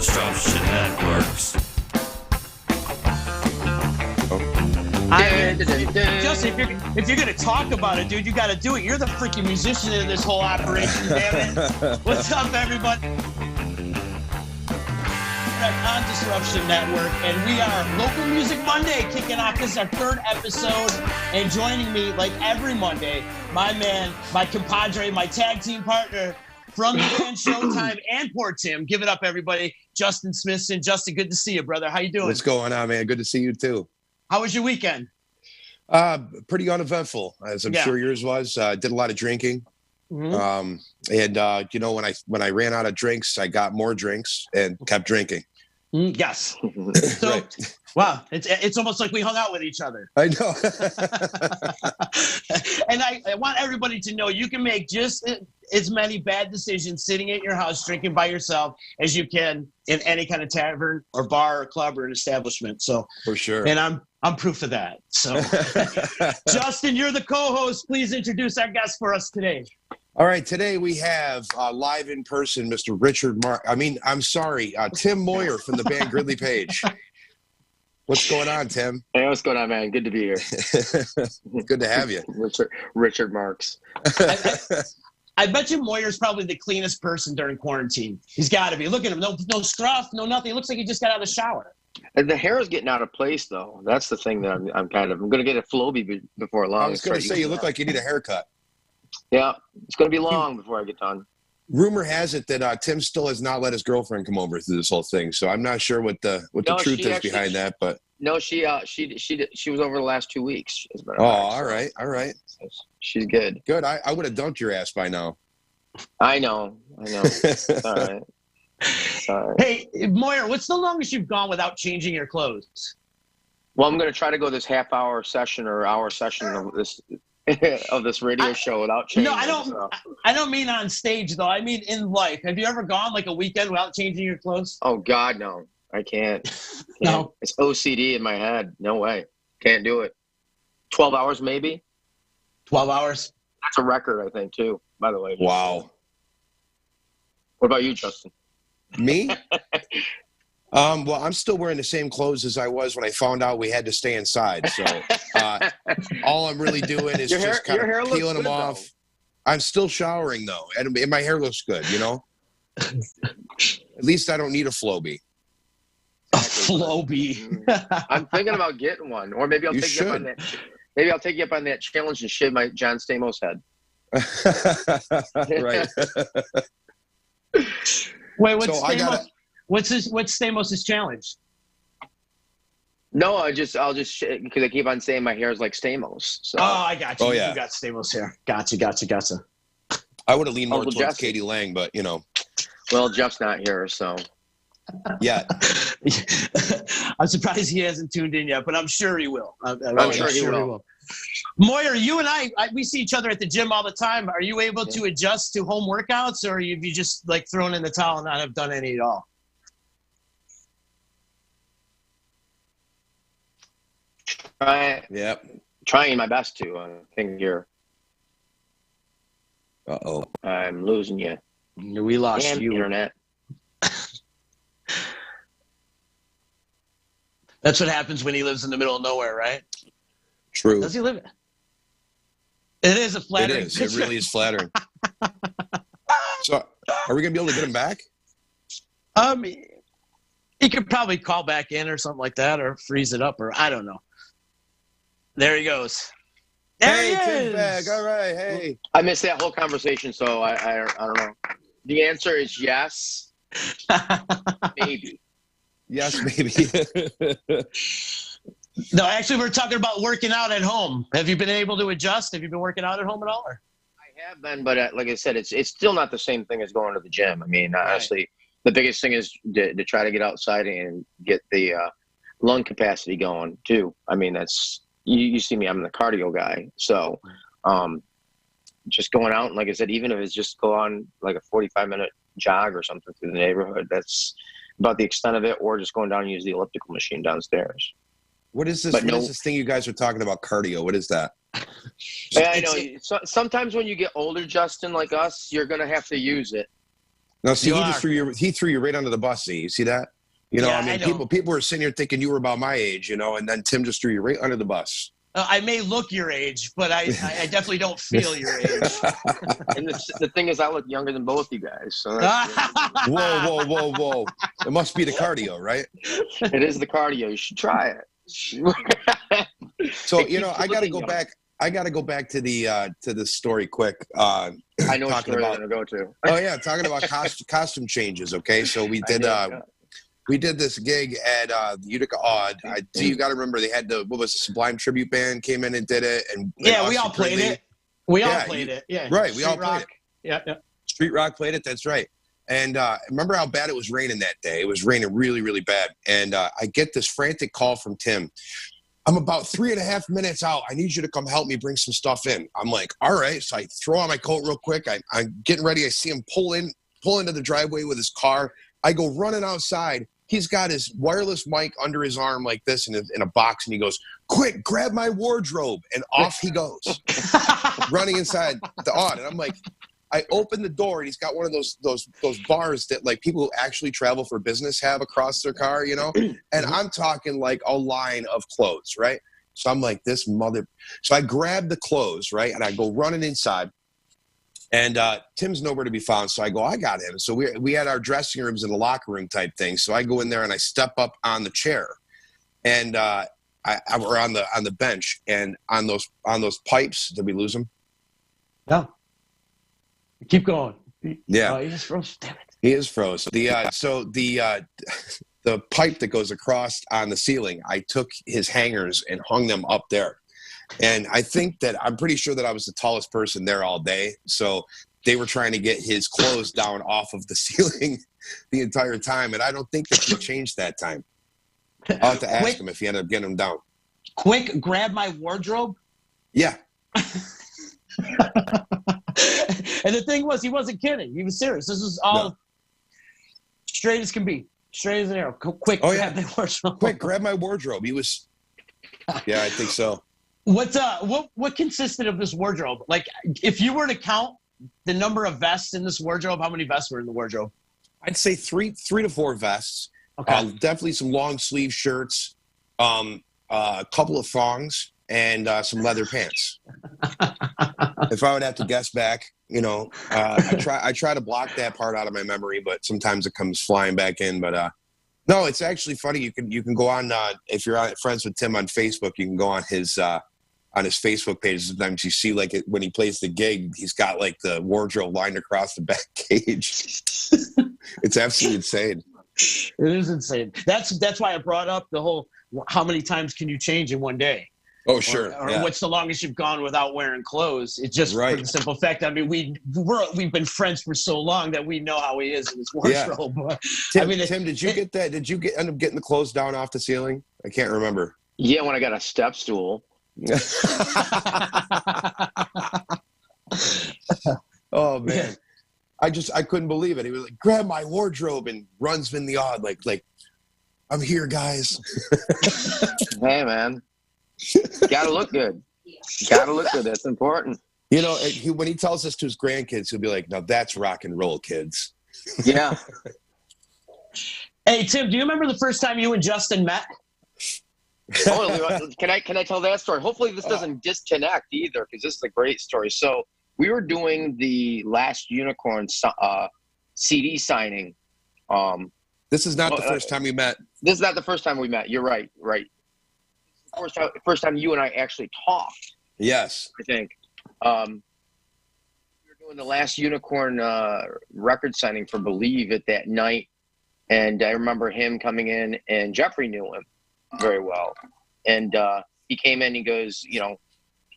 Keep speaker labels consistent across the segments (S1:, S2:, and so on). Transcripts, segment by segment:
S1: Disruption Networks.
S2: Justin, if you're gonna talk about it, dude, you got to do it. You're the freaking musician in this whole operation, damn it. What's up, everybody? On Disruption Network, and we are Local Music Monday kicking off. This is our third episode, and joining me like every Monday, my man, my compadre, my tag team partner from the band Showtime and Poor Tim. Give it up, everybody. Justin Smithson. Justin, good to see you, brother. How you doing?
S3: What's going on, man? Good to see you too.
S2: How was your weekend?
S3: Pretty uneventful, as I'm sure yours was. Did a lot of drinking.
S2: Mm-hmm.
S3: You know, when I ran out of drinks, I got more drinks and kept drinking.
S2: Yes. So, right. Wow, it's almost like we hung out with each other.
S3: I know.
S2: And I want everybody to know you can make just as many bad decisions sitting at your house drinking by yourself as you can in any kind of tavern or bar or club or an establishment. So
S3: for sure.
S2: And I'm proof of that. So Justin, you're the co-host. Please introduce our guest for us today.
S3: All right, today we have live in person, Mr. Tim Moyer from the band Gridley Paige. What's going on, Tim?
S4: Hey, what's going on, man? Good to be here.
S3: Good to have you.
S4: Richard Marks.
S2: I bet you Moyer's probably the cleanest person during quarantine. He's got to be. Look at him. No scruff, no nothing. It looks like he just got out of the shower.
S4: And the hair is getting out of place, though. That's the thing that I'm going to get a Flowbee before long.
S3: I was going to say, you look like you need a haircut.
S4: Yeah, it's going to be long before I get done.
S3: Rumor has it that Tim still has not let his girlfriend come over through this whole thing, so I'm not sure what the truth is behind that. But
S4: no, she was over the last 2 weeks.
S3: All right.
S4: She's good.
S3: Good. I would have dumped your ass by now.
S4: I know. All right. Sorry.
S2: Hey, Moyer, what's the longest you've gone without changing your clothes?
S4: Well, I'm going to try to go this half-hour session or hour session of this radio show without changing.
S2: No, I don't mean on stage though. I mean in life. Have you ever gone like a weekend without changing your clothes?
S4: Oh God, no. I can't.
S2: No.
S4: It's OCD in my head. No way. Can't do it. 12 hours maybe.
S2: 12 hours.
S4: That's a record, I think, too, by the way.
S3: Wow.
S4: What about you, Justin?
S3: Me? Well, I'm still wearing the same clothes as I was when I found out we had to stay inside. So all I'm really doing is just kind of peeling them off. Though. I'm still showering, though, and my hair looks good, you know? At least I don't need a Flowbee.
S2: A Flowbee.
S4: I'm thinking about getting one. Or maybe I'll take you up on that. Maybe I'll take you up on that challenge and shave my John Stamos head.
S3: Right.
S2: Wait, what's Stamos' challenge?
S4: No, I'll just because I keep on saying my hair is like Stamos. So.
S2: Oh, I got you.
S3: Oh, yeah.
S2: You got Stamos hair. Gotcha.
S3: I would have leaned more towards Katie Lang, but you know.
S4: Well, Jeff's not here, so.
S3: Yeah.
S2: I'm surprised he hasn't tuned in yet, but I'm sure he will.
S4: I'm sure he will.
S2: Moyer, you and I, we see each other at the gym all the time. Are you able to adjust to home workouts, or have you just like thrown in the towel and not have done any at all?
S4: Trying my best to. I think you're.
S3: Uh-oh.
S4: I'm losing you.
S2: We lost you.
S4: Internet.
S2: That's what happens when he lives in the middle of nowhere, right?
S3: True.
S2: Does he live it? It is a flattering.
S3: It is. It really is flattering. So, are we gonna be able to get him back?
S2: He could probably call back in or something like that, or freeze it up, or I don't know. There he goes. There he is.
S3: Back. All right. Hey.
S4: I missed that whole conversation, so I don't know. The answer is yes. Maybe.
S3: Yes, maybe.
S2: No, actually, we're talking about working out at home. Have you been able to adjust? Have you been working out at home at all? Or?
S4: I have been, but like I said, it's still not the same thing as going to the gym. I mean, honestly, the biggest thing is to try to get outside and get the lung capacity going, too. I mean, that's you see me, I'm the cardio guy. So just going out, and like I said, even if it's just go on like a 45-minute jog or something through the neighborhood, that's about the extent of it, or just going down and use the elliptical machine downstairs.
S3: What is this? What is this thing you guys are talking about? Cardio. What is that?
S4: Yeah, I know. Sometimes when you get older, Justin, like us, you're going to have to use it.
S3: No, see, he threw you right under the bus. See, you see that? You know, I mean, people were sitting here thinking you were about my age, you know, and then Tim just threw you right under the bus.
S2: I may look your age, but I definitely don't feel your age.
S4: And the thing is, I look younger than both you guys. So
S3: whoa. It must be the cardio, right?
S4: It is the cardio. You should try it.
S3: So, you know, I got to go back to the story quick.
S4: I know what story I'm going to go to.
S3: Oh, yeah, talking about costume changes, okay? So we did this gig at the Utica Odd. You got to remember they had the Sublime tribute band came in and did it, and
S2: we all played it. We all played it. Yeah,
S3: right. We all played it.
S2: Yeah.
S3: Street Rock played it. That's right. And remember how bad it was raining that day? It was raining really, really bad. And I get this frantic call from Tim. I'm about 3.5 minutes out. I need you to come help me bring some stuff in. I'm like, all right. So I throw on my coat real quick. I'm getting ready. I see him pull into the driveway with his car. I go running outside. He's got his wireless mic under his arm like this in a box, and he goes, "Quick, grab my wardrobe!" And off he goes, running inside the Odd. And I'm like, I open the door, and he's got one of those bars that like people who actually travel for business have across their car, you know. And I'm talking like a line of clothes, right? So I'm like, this mother. So I grab the clothes, right, and I go running inside. And Tim's nowhere to be found, so I go, I got him. So we had our dressing rooms in the locker room type thing. So I go in there and I step up on the chair, and we're on the bench, and on those pipes. Did we lose them?
S2: No. Keep going.
S3: Yeah.
S2: Oh, he just froze. Damn it.
S3: He is froze. The pipe that goes across on the ceiling, I took his hangers and hung them up there. And I'm pretty sure that I was the tallest person there all day. So they were trying to get his clothes down off of the ceiling the entire time. And I don't think that he changed that time. I'll have to ask him if he ended up getting them down.
S2: Quick, grab my wardrobe?
S3: Yeah.
S2: And the thing was, he wasn't kidding. He was serious. This was all straight as can be. Straight as an arrow. Quick, grab my wardrobe.
S3: Quick, grab my wardrobe. He was... Yeah, I think so.
S2: What consisted of this wardrobe? Like, if you were to count the number of vests in this wardrobe, how many vests were in the wardrobe?
S3: I'd say three to four vests.
S2: Okay.
S3: Definitely some long sleeve shirts, a couple of thongs, and some leather pants. If I would have to guess back, you know, I try to block that part out of my memory, but sometimes it comes flying back in. But no, it's actually funny. You can go on if you're friends with Tim on Facebook. You can go on his Facebook page. Sometimes you see like when he plays the gig, he's got like the wardrobe lined across the back cage. It's absolutely insane.
S2: It is insane. That's why I brought up the whole how many times can you change in one day?
S3: Oh, sure.
S2: Or what's the longest you've gone without wearing clothes? It's just for the simple fact. I mean, we've been friends for so long that we know how he is in his wardrobe.
S3: Yeah. Tim, did you get that? Did you end up getting the clothes down off the ceiling? I can't remember.
S4: Yeah, when I got a step stool.
S3: Oh man, I couldn't believe it. He was like, grab my wardrobe, and runs in the Odd like I'm here, guys.
S4: Hey man, gotta look good. That's important.
S3: You know, when he tells this to his grandkids, he'll be like, now that's rock and roll, kids.
S4: Yeah.
S2: Hey Tim, do you remember the first time you and Justin met?
S4: Oh, can I tell that story? Hopefully this doesn't disconnect either, because this is a great story. So we were doing the last Unicorn CD signing.
S3: This is not the first time we met.
S4: This is not the first time we met. You're right. First time you and I actually talked.
S3: Yes.
S4: I think. We were doing the last Unicorn record signing for Believe It that night. And I remember him coming in, and Jeffrey knew him very well. And he came in, he goes, you know,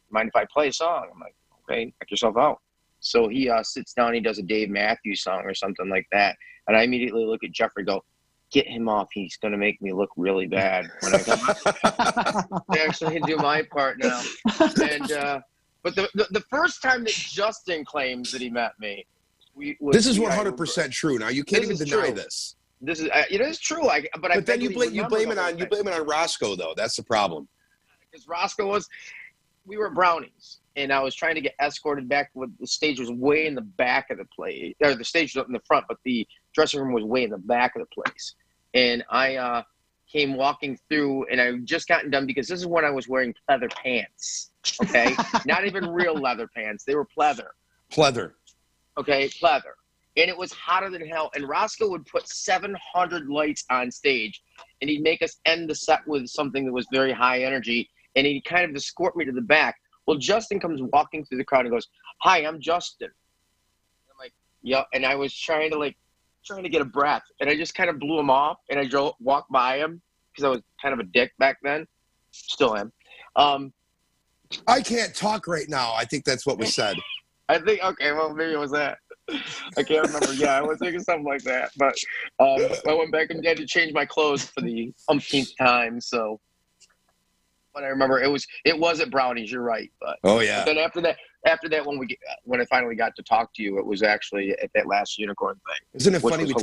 S4: mind if I play a song? I'm like, okay, check yourself out. So he sits down, he does a Dave Matthews song or something like that. And I immediately look at Jeffrey and go, get him off. He's going to make me look really bad when I come. I actually do my part now. And but the first time that Justin claims that he met me,
S3: this is 100% true. Now you can't even deny this.
S4: This is it is true. But then
S3: you blame it on Roscoe though. That's the problem.
S4: Because Roscoe was we were at Brownies, and I was trying to get escorted back. The stage was way in the back of the place, or the stage was up in the front, but the dressing room was way in the back of the place. And I came walking through, and I just gotten done because this is when I was wearing pleather pants. Okay, not even real leather pants; they were pleather.
S3: Pleather.
S4: Okay, pleather. And it was hotter than hell. And Roscoe would put 700 lights on stage, and he'd make us end the set with something that was very high energy. And he'd kind of escort me to the back. Well, Justin comes walking through the crowd and goes, "Hi, I'm Justin." And I'm like, "Yeah." And I was trying to get a breath, and I just kind of blew him off, and I walked by him because I was kind of a dick back then. Still am.
S3: I can't talk right now. I think that's what we said.
S4: I think, okay, well, maybe it was that. I can't remember. Yeah, I was thinking something like that. But I went back and had to change my clothes for the umpteenth time. So, but I remember it was at Brownies. You're right. But
S3: oh yeah.
S4: But then after that, when I finally got to talk to you, it was actually at that Last Unicorn thing.
S3: Isn't it funny? We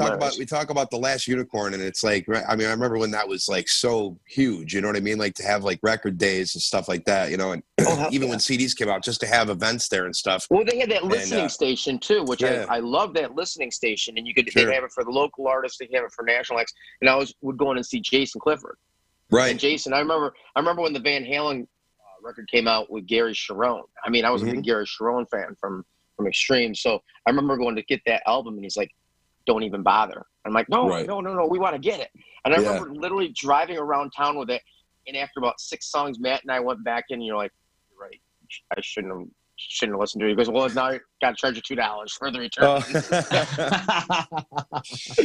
S3: talk about the Last Unicorn, and it's like, I mean, I remember when that was like so huge. You know what I mean? Like to have like record days and stuff like that. You know, and even when CDs came out, just to have events there and stuff.
S4: Well, they had that listening station too, which I love that listening station, and you could they'd have it for the local artists, they have it for national acts, and I would go in and see Jason Clifford.
S3: Right.
S4: And Jason, I remember when the Van Halen record came out with Gary Sharon. I mean, I was a big Gary Sharon fan from Extreme. So I remember going to get that album, and he's like, "Don't even bother." I'm like, "No, no, we want to get it." And I remember literally driving around town with it. And after about 6 songs, Matt and I went back in, and you're like, "You're right. I shouldn't have listened to it." He goes, "Well, now I got to charge you $2 for the return."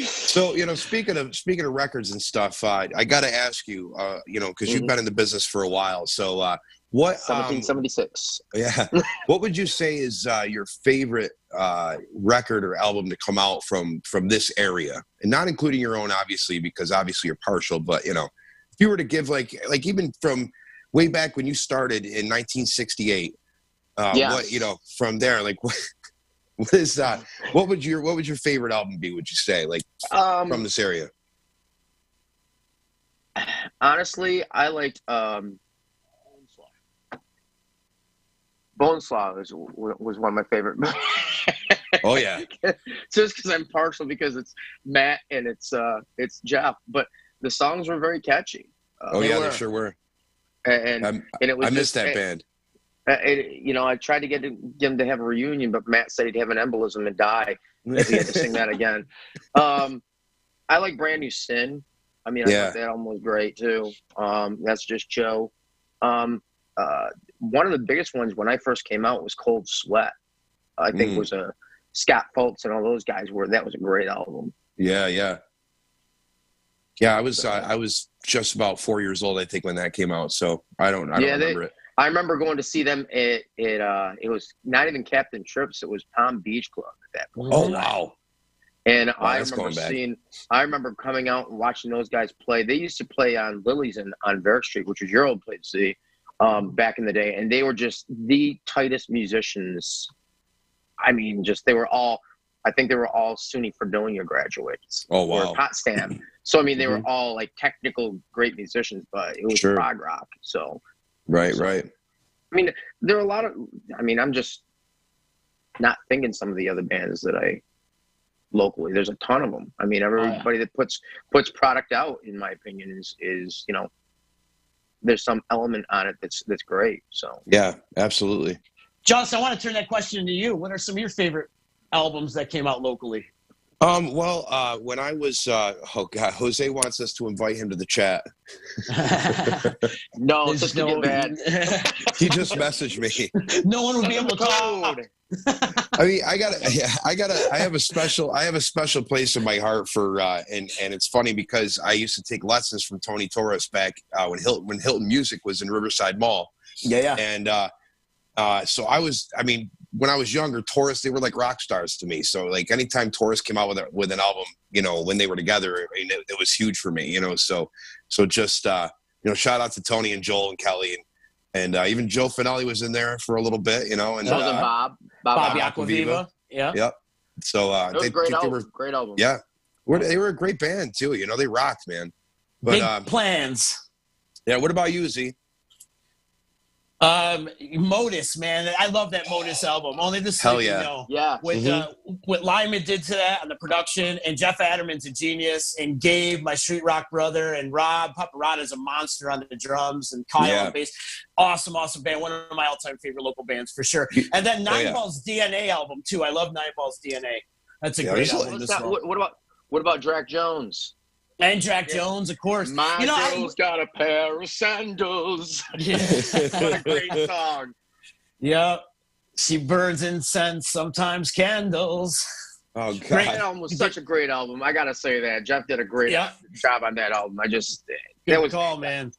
S3: So, you know, speaking of records and stuff, I got to ask you, you know, because you've been in the business for a while. So, what
S4: 1776?
S3: Yeah, what would you say is your favorite record or album to come out from this area, and not including your own, obviously, because obviously you're partial. But you know, if you were to give like even from way back when you started in 1968. What, you know, from there, like what is that? What would your favorite album be? Would you say, like, from this area?
S4: Honestly, I liked Bone Slaw was one of my favorite.
S3: Oh yeah,
S4: just because I'm partial because it's Matt and it's Jeff, but the songs were very catchy.
S3: They sure were.
S4: And it was
S3: I missed that band.
S4: You know, I tried to get him to have a reunion, but Matt said he'd have an embolism and die if he had to sing that again. I like Brand New Sin. I mean, I thought that album was great too. That's Just Joe. One of the biggest ones when I first came out was Cold Sweat. I think was a Scott Foltz and all those guys that was a great album. Yeah. I was just about 4 years old, I think, when that came out. So I don't remember it. I remember going to see them at it was not even Captain Trips, it was Palm Beach Club at that point.
S3: Oh wow.
S4: And I remember coming out and watching those guys play. They used to play on Lily's on Varick Street, which was your old place to see, back in the day, and they were just the tightest musicians. I mean, I think they were all SUNY Fredonia graduates.
S3: Oh wow.
S4: Or Potsdam. So I mean, they were all like technical great musicians, but it was prog rock. So
S3: Right.
S4: I mean, there are a lot of. I mean, I'm just not thinking some of the other bands that I locally. There's a ton of them. I mean, everybody that puts product out, in my opinion, is you know, there's some element on it that's great. So
S3: yeah, absolutely.
S2: Justin, I want to turn that question to you. What are some of your favorite albums that came out locally?
S3: When I was, Jose wants us to invite him to the chat.
S4: No, just get mad.
S3: He just messaged me.
S2: No one would be able to talk.
S3: I mean, I have a special place in my heart for, and it's funny because I used to take lessons from Tony Torres back when Hilton Music was in Riverside Mall.
S2: Yeah.
S3: And so when I was younger, Taurus, they were like rock stars to me. So like anytime Taurus came out with an album, you know, when they were together, I mean, it was huge for me, you know. So just you know, shout out to Tony and Joel and Kelly and even Joe Finelli was in there for a little bit, you know. And
S4: Bob
S2: Aquaviva. Yeah.
S3: Yep. So
S4: it was great album.
S3: Yeah, they were a great band too. You know, they rocked, man. But,
S2: Big Plans.
S3: Yeah. What about you, Z?
S2: Modus, man. I love that Modus album. Only the Sleeping Know.
S4: Yeah.
S2: What Lyman did to that on the production, and Jeff Adderman's a genius, and Gabe, my street rock brother, and Rob Paparada's a monster on the drums, and Kyle on bass. Awesome band. One of my all-time favorite local bands for sure. And then Nine Ball's DNA album too. I love Nine Ball's DNA. That's a great album.
S4: What about Drac Jones?
S2: And Jack Jones, of course.
S4: My girl's got a pair of sandals.
S2: Yeah.
S4: What a great song.
S2: Yep. She burns incense, sometimes candles.
S3: Oh, God.
S4: That album was such a great album. I got to say that. Jeff did a great job on that album.
S2: Good call, man.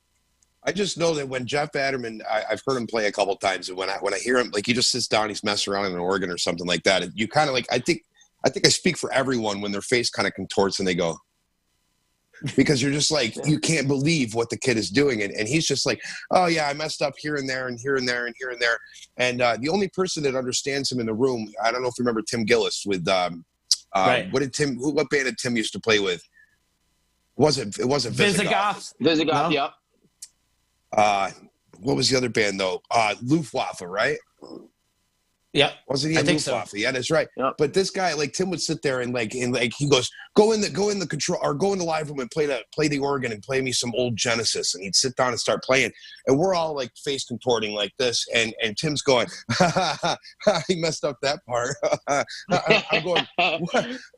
S3: I just know that when Jeff Adderman, I've heard him play a couple times, and when I hear him, like he just sits down, he's messing around on an organ or something like that. You kind of like, I think I speak for everyone when their face kind of contorts and they go, because you're just like, you can't believe what the kid is doing. And he's just like, oh, yeah, I messed up here and there and here and there and here and there. And the only person that understands him in the room, I don't know if you remember Tim Gillis with what band did Tim used to play with? It wasn't Visigoth.
S4: Visigoth, no?
S3: Yep. What was the other band, though? Luftwaffe, right?
S2: Yeah,
S3: wasn't he? I think so. Yeah, that's right.
S4: Yep.
S3: But this guy, like Tim, would sit there and he goes, go in the control or go in the live room and play the organ and play me some old Genesis. And he'd sit down and start playing, and we're all like face contorting like this, and Tim's going, he messed up that part. I'm going,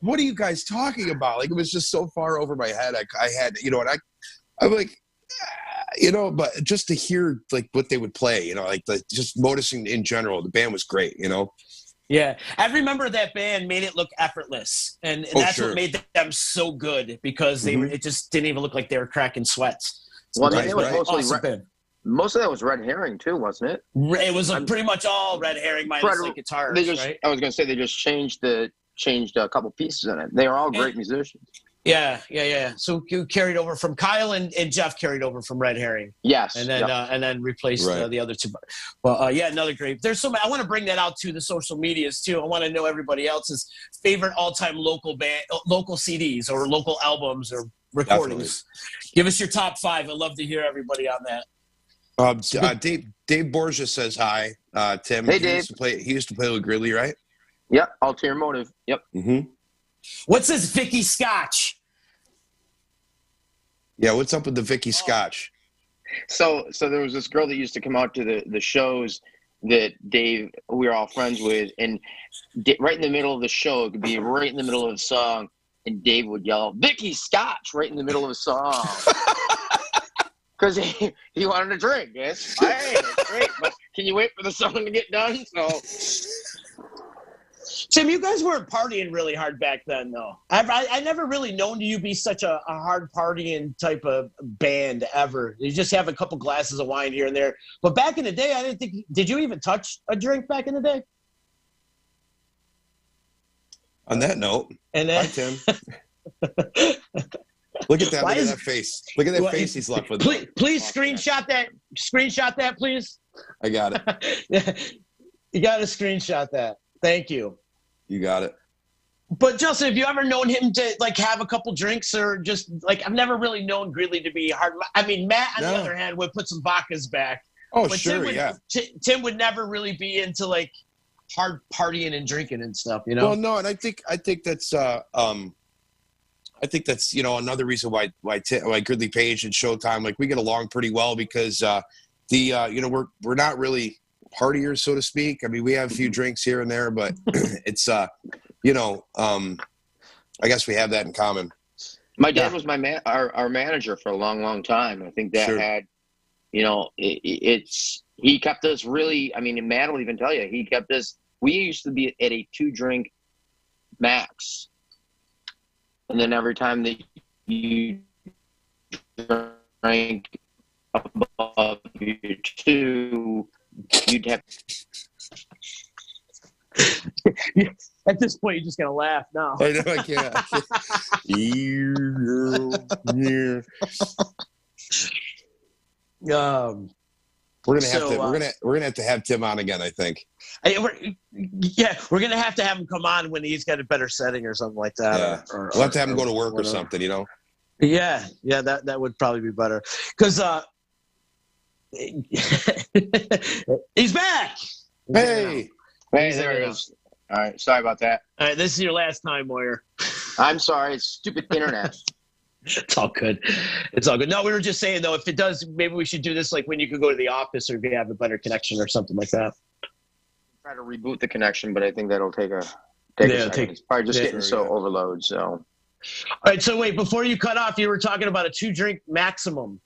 S3: what are you guys talking about? Like it was just so far over my head. I had, I'm like. But just to hear like what they would play, like just noticing in general, the band was great,
S2: Yeah, I remember that band made it look effortless, and that's what made them so good because it just didn't even look like they were cracking sweats.
S4: Well, it was most of that was Red Herring too, wasn't it?
S2: It was pretty much all Red Herring minus like guitars. Right?
S4: I was going to say they just changed a couple pieces in it. They are all great musicians.
S2: Yeah. So you carried over from Kyle and Jeff carried over from Red Herring.
S4: Yes.
S2: And then replaced the other two. Well, another great. There's so many. I want to bring that out to the social medias too. I want to know everybody else's favorite all-time local band, local CDs or local albums or recordings. Definitely. Give us your top 5. I'd love to hear everybody on that.
S3: Dave Borgia says hi. Tim.
S4: Hey, Dave.
S3: He used to play with Gridley, right?
S4: Yep. Ulterior Motive. Yep.
S3: Mm-hmm.
S2: What's this Vicky Scotch?
S3: Yeah, what's up with the Vicky Scotch?
S4: So there was this girl that used to come out to the shows that Dave, we were all friends with, and right in the middle of the show, it could be right in the middle of a song, and Dave would yell, "Vicky Scotch," right in the middle of a song. Because he wanted a drink. Yes, it's great, but can you wait for the song to get done? So...
S2: Tim, you guys weren't partying really hard back then, though. I never really known you be such a hard partying type of band ever. You just have a couple glasses of wine here and there. But back in the day, I didn't think. Did you even touch a drink back in the day?
S3: On that note,
S2: hi,
S3: Tim. Look at that! Look at that face! Look at that face he's left with.
S2: Please screenshot that. Screenshot that, please.
S3: I got it.
S2: You got to screenshot that. Thank you.
S3: You got it.
S2: But Justin, have you ever known him to like have a couple drinks or just like I've never really known Gridley to be hard. I mean, Matt on the other hand would put some vodkas back.
S3: Oh, but sure,
S2: Tim would never really be into like hard partying and drinking and stuff,
S3: Well, no, and I think that's another reason why Gridley Paige and Showtime, like we get along pretty well because we're not really partiers, so to speak. I mean, we have a few drinks here and there, but it's I guess we have that in common.
S4: My dad was our manager for a long, long time. I think that had, he kept us really. I mean, and Matt will even tell you, he kept us. We used to be at a 2-drink max, and then every time that you drank above your 2. You'd have.
S2: At this point, you're just gonna laugh now.
S3: I know I can't. We're gonna have to have Tim on again. I think.
S2: We're gonna have to have him come on when he's got a better setting or something like that.
S3: Yeah. We'll have to have him go to work or something.
S2: Yeah, that would probably be better because. He's back.
S3: Hey,
S4: there it is. All right, sorry about that.
S2: All right, this is your last time, Moyer.
S4: I'm sorry, it's stupid internet.
S2: It's all good. It's all good. No, we were just saying though, if it does, maybe we should do this like when you could go to the office or if you have a better connection or something like that.
S4: Try to reboot the connection, but I think that'll take a second. It's probably just getting overload. So,
S2: all right. So wait, before you cut off, you were talking about a 2-drink maximum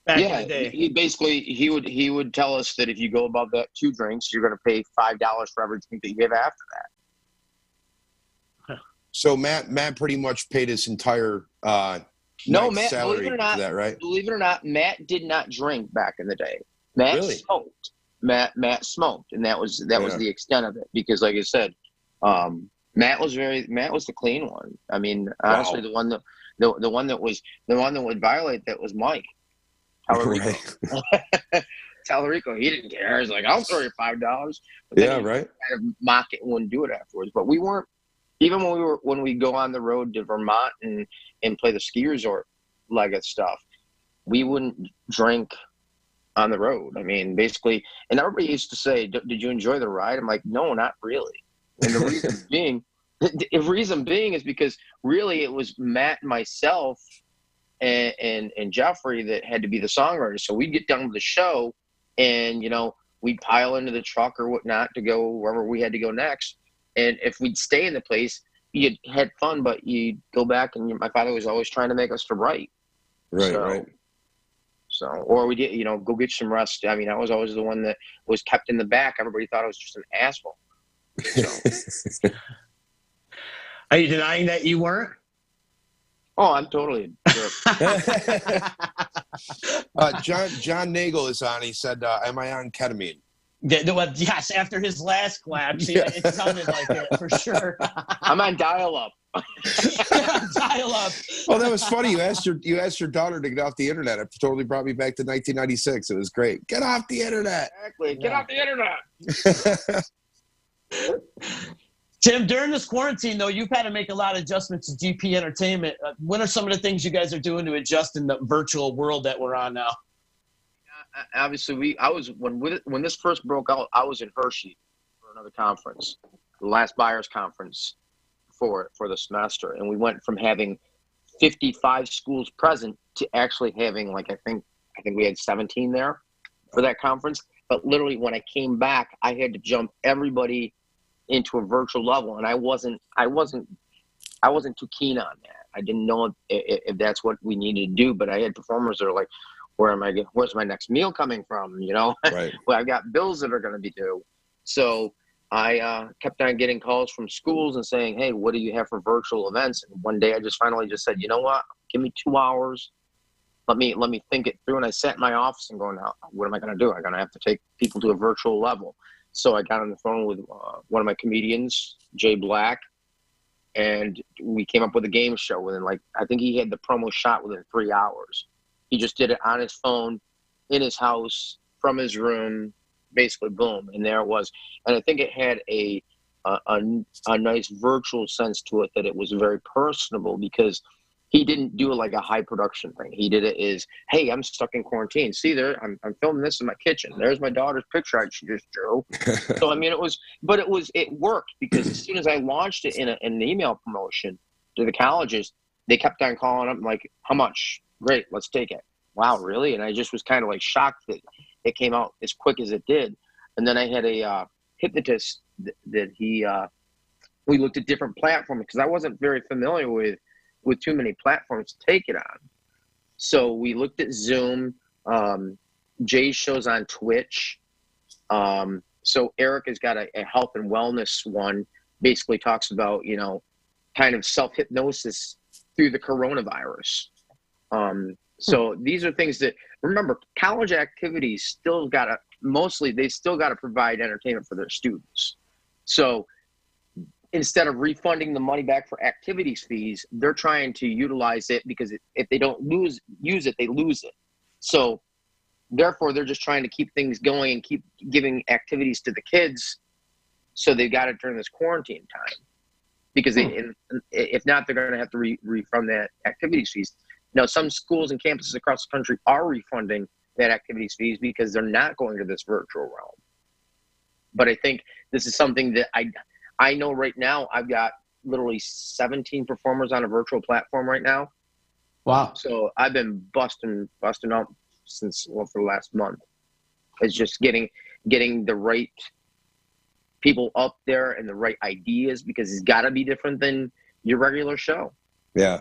S2: back in the day.
S4: He would tell us that if you go above that 2 drinks, you're going to pay $5 for every drink that you have after that.
S3: So Matt pretty much paid his entire
S4: Matt,
S3: salary
S4: believe it or not,
S3: for that, right?
S4: Believe it or not, Matt did not drink back in the day. Matt
S3: really?
S4: Smoked. Matt smoked, and that was the extent of it. Because, like I said, Matt was the clean one. I mean, honestly, the one that would violate that was Mike. Talarico, he didn't care. He's like, I'll throw you $5.
S3: Yeah, right.
S4: Kind of mock it and wouldn't do it afterwards. But we weren't. Even when we go on the road to Vermont and play the ski resort leg of stuff, we wouldn't drink on the road. I mean, basically, and everybody used to say, "Did you enjoy the ride?" I'm like, "No, not really." And the reason being is because really it was Matt and myself and Jeffrey that had to be the songwriters. So we'd get done with the show, and we'd pile into the truck or whatnot to go wherever we had to go next. And if we'd stay in the place, you had fun, but you'd go back, and my father was always trying to make us to write.
S3: Right.
S4: So, or we did, go get some rest. I mean, I was always the one that was kept in the back. Everybody thought I was just an asshole. So.
S2: Are you denying that you weren't?
S4: Oh, I'm totally a jerk.
S3: John Nagel is on. He said, "Am I on ketamine?"
S2: Yes, after his last collapse, it sounded like it for sure.
S4: I'm on dial-up.
S2: Dial-up.
S3: Well, that was funny. You asked your daughter to get off the internet. It totally brought me back to 1996. It was great. Get off the internet.
S4: Exactly. Get off the internet.
S2: Tim, during this quarantine, though, you've had to make a lot of adjustments to GP Entertainment. What are some of the things you guys are doing to adjust in the virtual world that we're on now?
S4: Obviously, when this first broke out, I was in Hershey for another conference, the last buyers conference for the semester, and we went from having 55 schools present to actually having I think we had 17 there for that conference. But literally, when I came back, I had to jump everybody into a virtual level, and I wasn't too keen on that. I didn't know if that's what we needed to do, but I had performers that are like, where's my next meal coming from?
S3: Right.
S4: Well, I've got bills that are going to be due. So I kept on getting calls from schools and saying, hey, what do you have for virtual events? And one day I just finally said, you know what? Give me 2 hours. Let me think it through. And I sat in my office and going, what am I going to do? I'm going to have to take people to a virtual level. So I got on the phone with one of my comedians, Jay Black, and we came up with a game show within I think he had the promo shot within 3 hours. He just did it on his phone, in his house, from his room, basically, boom, and there it was. And I think it had a nice virtual sense to it, that it was very personable, because he didn't do it like a high production thing. He did it as, hey, I'm stuck in quarantine. See there, I'm filming this in my kitchen. There's my daughter's picture she just drew. So I mean, it worked, because as soon as I launched it in an email promotion to the colleges, they kept on calling up like, how much? Great, let's take it. Wow, really? And I just was kind of shocked that it came out as quick as it did. And then I had a hypnotist that we looked at different platforms, because I wasn't very familiar with too many platforms to take it on. So we looked at Zoom. Jay's show's on Twitch. So Eric has got a health and wellness one, basically talks about, kind of self-hypnosis through the coronavirus. So these are things that, remember, college activities still got to provide entertainment for their students. So instead of refunding the money back for activities fees, they're trying to utilize it, because if they don't use it, they lose it. So therefore, they're just trying to keep things going and keep giving activities to the kids. So they've got it during this quarantine time, because if not, they're going to have to refund that activities fees. Now, some schools and campuses across the country are refunding that activities fees because they're not going to this virtual realm. But I think this is something that I know right now. I've got literally 17 performers on a virtual platform right now.
S2: Wow.
S4: So I've been busting up since, for the last month. It's just getting the right people up there and the right ideas, because it's got to be different than your regular show.
S3: Yeah.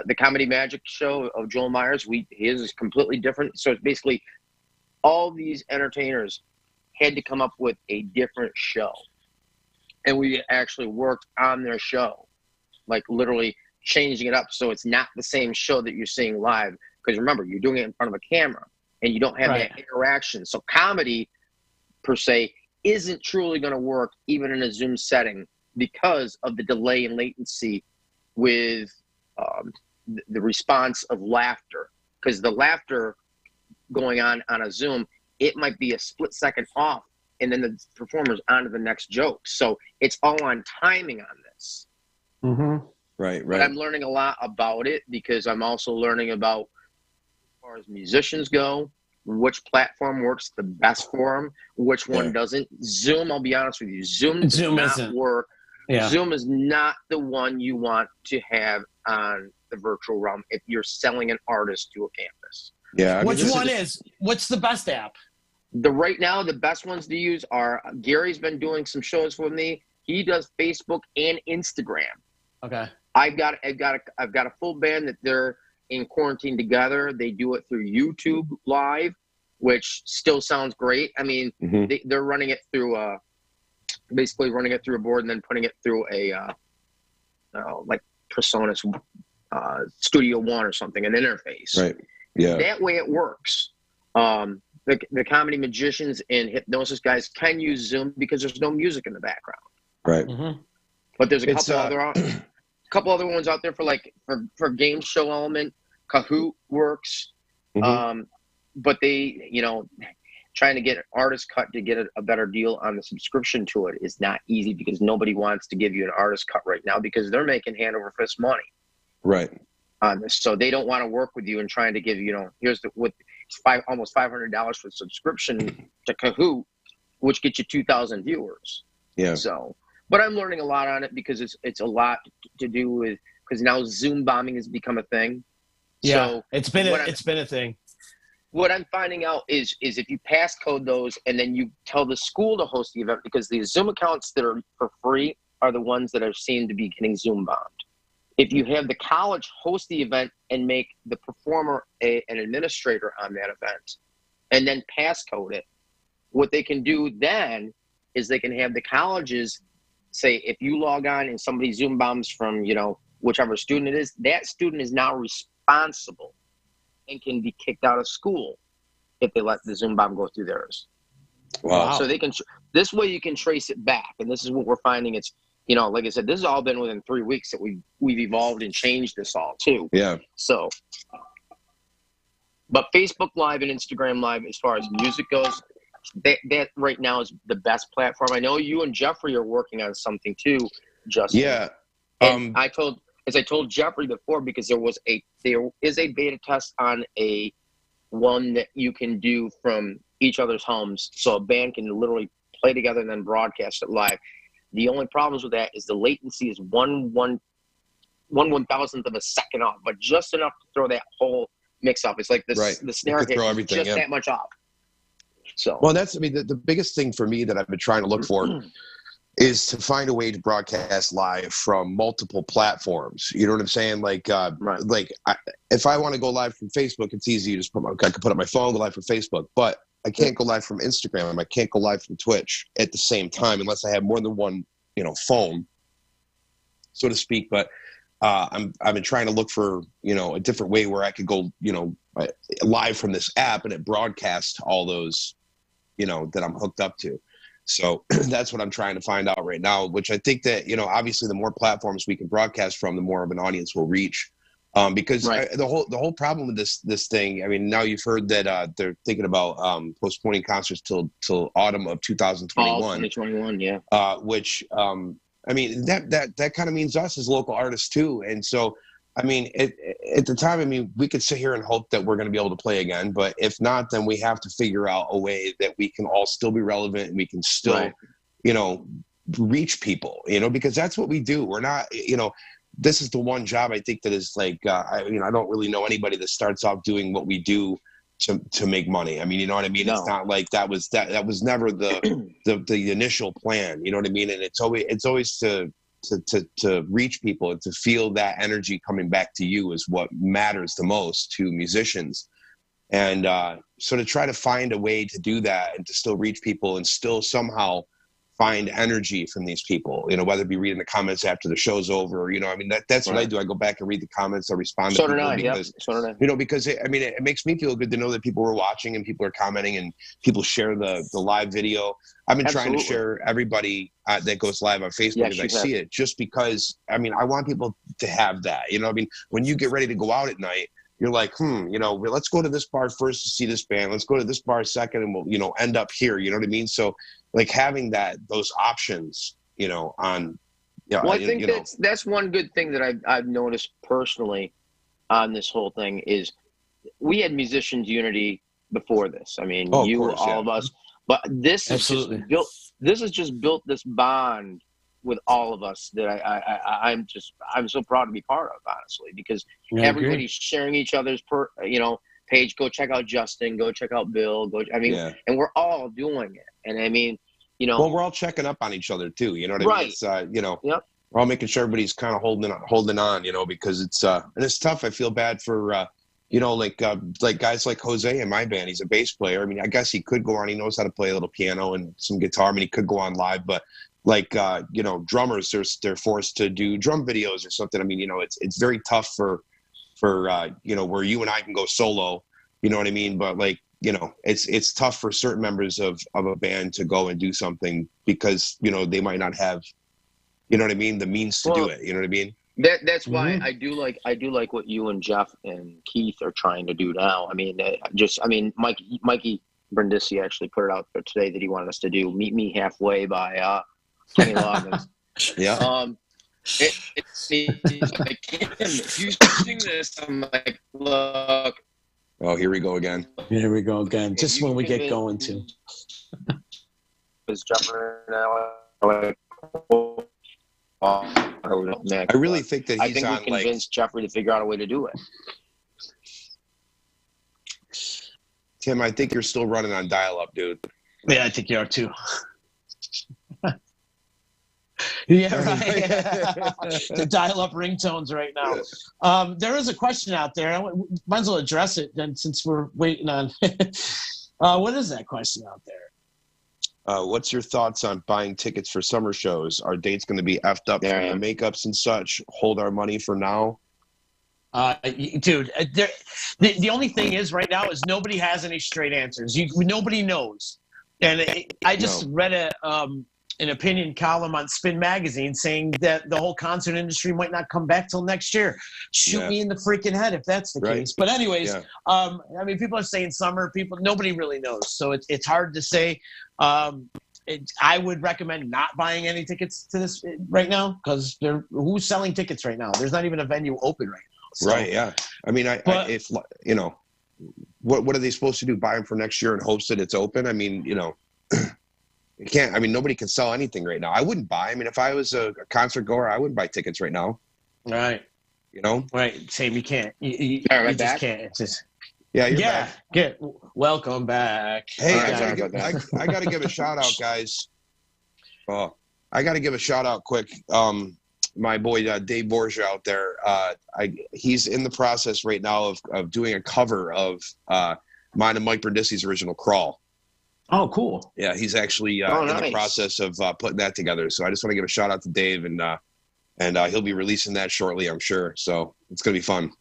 S4: The Comedy Magic show of Joel Myers, his is completely different. So it's basically all these entertainers had to come up with a different show. And we actually worked on their show, like literally changing it up so it's not the same show that you're seeing live. Because remember, you're doing it in front of a camera and you don't have that interaction. So comedy, per se, isn't truly going to work even in a Zoom setting because of the delay and latency with the response of laughter. Because the laughter going on a Zoom, it might be a split second off, and then the performer's on to the next joke. So it's all on timing on this.
S2: Mm-hmm.
S3: Right.
S4: But I'm learning a lot about it because I'm also learning about, as far as musicians go, which platform works the best for them, which one doesn't. Zoom, I'll be honest with you, Zoom does not work. Yeah. Zoom is not the one you want to have on the virtual realm if you're selling an artist to a campus.
S3: Yeah.
S2: What's the best app?
S4: Right now, the best ones to use are, Gary's been doing some shows with me. He does Facebook and Instagram.
S2: Okay.
S4: I've got a full band that they're in quarantine together. They do it through YouTube Live, which still sounds great. I mean, they're running it through basically running it through a board and then putting it through a like Personas Studio One or something, an interface.
S3: Right. Yeah.
S4: That way it works. The comedy magicians and hypnosis guys can use Zoom because there's no music in the background.
S3: Right.
S2: Mm-hmm.
S4: But there's a couple other ones out there for game show element. Kahoot works.
S3: Mm-hmm.
S4: But they, trying to get an artist cut to get a better deal on the subscription to it is not easy because nobody wants to give you an artist cut right now because they're making hand over fist money.
S3: Right.
S4: On this. So they don't want to work with you and trying to give here's almost $500 for subscription to Kahoot, which gets you 2,000 viewers.
S3: Yeah.
S4: So, but I'm learning a lot on it because it's a lot to do with, because now Zoom bombing has become a thing.
S2: Yeah,
S4: so
S2: it's been a thing.
S4: What I'm finding out is if you passcode those and then you tell the school to host the event, because the Zoom accounts that are for free are the ones that are seen to be getting Zoom bombed. If you have the college host the event and make the performer an administrator on that event and then passcode it, what they can do then is they can have the colleges say, if you log on and somebody Zoom bombs from, whichever student it is, that student is now responsible and can be kicked out of school if they let the Zoom bomb go through theirs.
S3: Wow.
S4: So they can, this way you can trace it back. And this is what we're finding. It's, like I said, this has all been within 3 weeks that we've evolved and changed this all too.
S3: Yeah.
S4: So, but Facebook Live and Instagram Live, as far as music goes, that right now is the best platform. I know you and Jeffrey are working on something too, Justin.
S3: Yeah.
S4: And I told Jeffrey before, because there is a beta test on a one that you can do from each other's homes, so a band can literally play together and then broadcast it live. The only problems with that is the latency is one 1/1000th of a second off, but just enough to throw that whole mix off. It's like the snare hit is just that much off. So
S3: the biggest thing for me that I've been trying to look for is to find a way to broadcast live from multiple platforms. You know what I'm saying? Like, if I want to go live from Facebook, it's easy. I can put up my phone, go live from Facebook, but I can't go live from Instagram. I can't go live from Twitch at the same time unless I have more than one, phone, so to speak. But I've been trying to look for, a different way where I could go, live from this app and it broadcasts all those, that I'm hooked up to. So that's what I'm trying to find out right now, which I think that, obviously the more platforms we can broadcast from, the more of an audience we'll reach. Because the whole problem with this thing, I mean, now you've heard that they're thinking about postponing concerts till autumn of 2021.
S4: 2021, yeah.
S3: Which I mean, that kind of means us as local artists too. And so I mean, at the time, I mean, we could sit here and hope that we're going to be able to play again, but if not, then we have to figure out a way that we can all still be relevant and we can still, you know, reach people, you know, because that's what we do. We're not, you know, this is the one job I think that is like, I don't really know anybody that starts off doing what we do to make money. I mean, you know what I mean? No. It's not like that was never the initial plan, you know what I mean? And it's always to reach people and to feel that energy coming back to you is what matters the most to musicians. And so to try to find a way to do that and to still reach people and still somehow find energy from these people, you know, whether it be reading the comments after the show's over, or, you know, I mean, that's what I do. I go back and read the comments. I respond to people because, you know, because it makes me feel good to know that people are watching and people are commenting and people share the live video. I've been trying to share everybody that goes live on Facebook as I see it, just because, I mean, I want people to have that, you know, I mean, when you get ready to go out at night, you're like, you know, let's go to this bar first to see this band. Let's go to this bar second and we'll, you know, end up here. You know what I mean? So like having those options, you know, on,
S4: well, I think that's one good thing that I've noticed personally on this whole thing is we had musicians unity before this. I mean, of us, but this has just built this bond with all of us that I'm so proud to be part of, honestly, because everybody's sharing each other's Paige, go check out Justin, go check out Bill, and we're all doing it. And I mean, you know,
S3: well, we're all checking up on each other too. You know what I mean? It's, you know, we're all making sure everybody's kind of holding on, you know, because it's, and it's tough. I feel bad for, you know, like guys like Jose in my band. He's a bass player. I mean, I guess he could go on. He knows how to play a little piano and some guitar. I mean, he could go on live, but like, you know, drummers, they're forced to do drum videos or something. I mean, you know, it's very tough for you know, where you and I can go solo, you know what I mean? But like, you know, it's tough for certain members of a band to go and do something because, you know, they might not have, you know what I mean, the means to do it. You know what I mean?
S4: That's why I do like what you and Jeff and Keith are trying to do now. I mean, Mikey Brindisi actually put it out there today that he wanted us to do Meet Me Halfway by Kenny Loggins. It's like, if you sing this, I'm like, look.
S3: Oh, here we go again.
S2: Here we go again. Just when we get going to.
S4: Is Jeffrey
S3: I really think that he's
S4: we convinced Jeffrey to figure out a way to do it.
S3: Tim, I think you're still running on dial-up, dude.
S2: Yeah, I think you are too. Yeah, right. To dial up ringtones right now. There is a question out there. Might as well address it then, since we're waiting on. What is that question out there?
S3: What's your thoughts on buying tickets for summer shows? Are dates going to be effed up from the makeups and such? Hold our money for now.
S2: Dude, the only thing is right now is nobody has any straight answers. Nobody knows. And I just read an opinion column on Spin Magazine saying that the whole concert industry might not come back till next year. Shoot me in the freaking head if that's the case. But anyways, I mean, people are saying summer. Nobody really knows, so it's hard to say. I would recommend not buying any tickets to this right now because who's selling tickets right now? There's not even a venue open right now. So.
S3: Right. Yeah. I mean, if you know, what are they supposed to do? Buy them for next year in hopes that it's open? I mean, you know. You can't. I mean, nobody can sell anything right now. I wouldn't buy. I mean, if I was a concert goer, I wouldn't buy tickets right now.
S2: Right.
S3: You know.
S2: Right. Same. You can't. You just can't. It's just.
S3: You're back.
S2: Welcome back.
S3: Hey, I got to give a shout out, guys. Oh, I got to give a shout out quick. My boy Dave Borgia out there. He's in the process right now of doing a cover of mine and Mike Brindisi's original Crawl.
S2: Oh, cool.
S3: Yeah, he's actually in the process of putting that together. So I just want to give a shout out to Dave, and he'll be releasing that shortly, I'm sure. So it's going to be fun.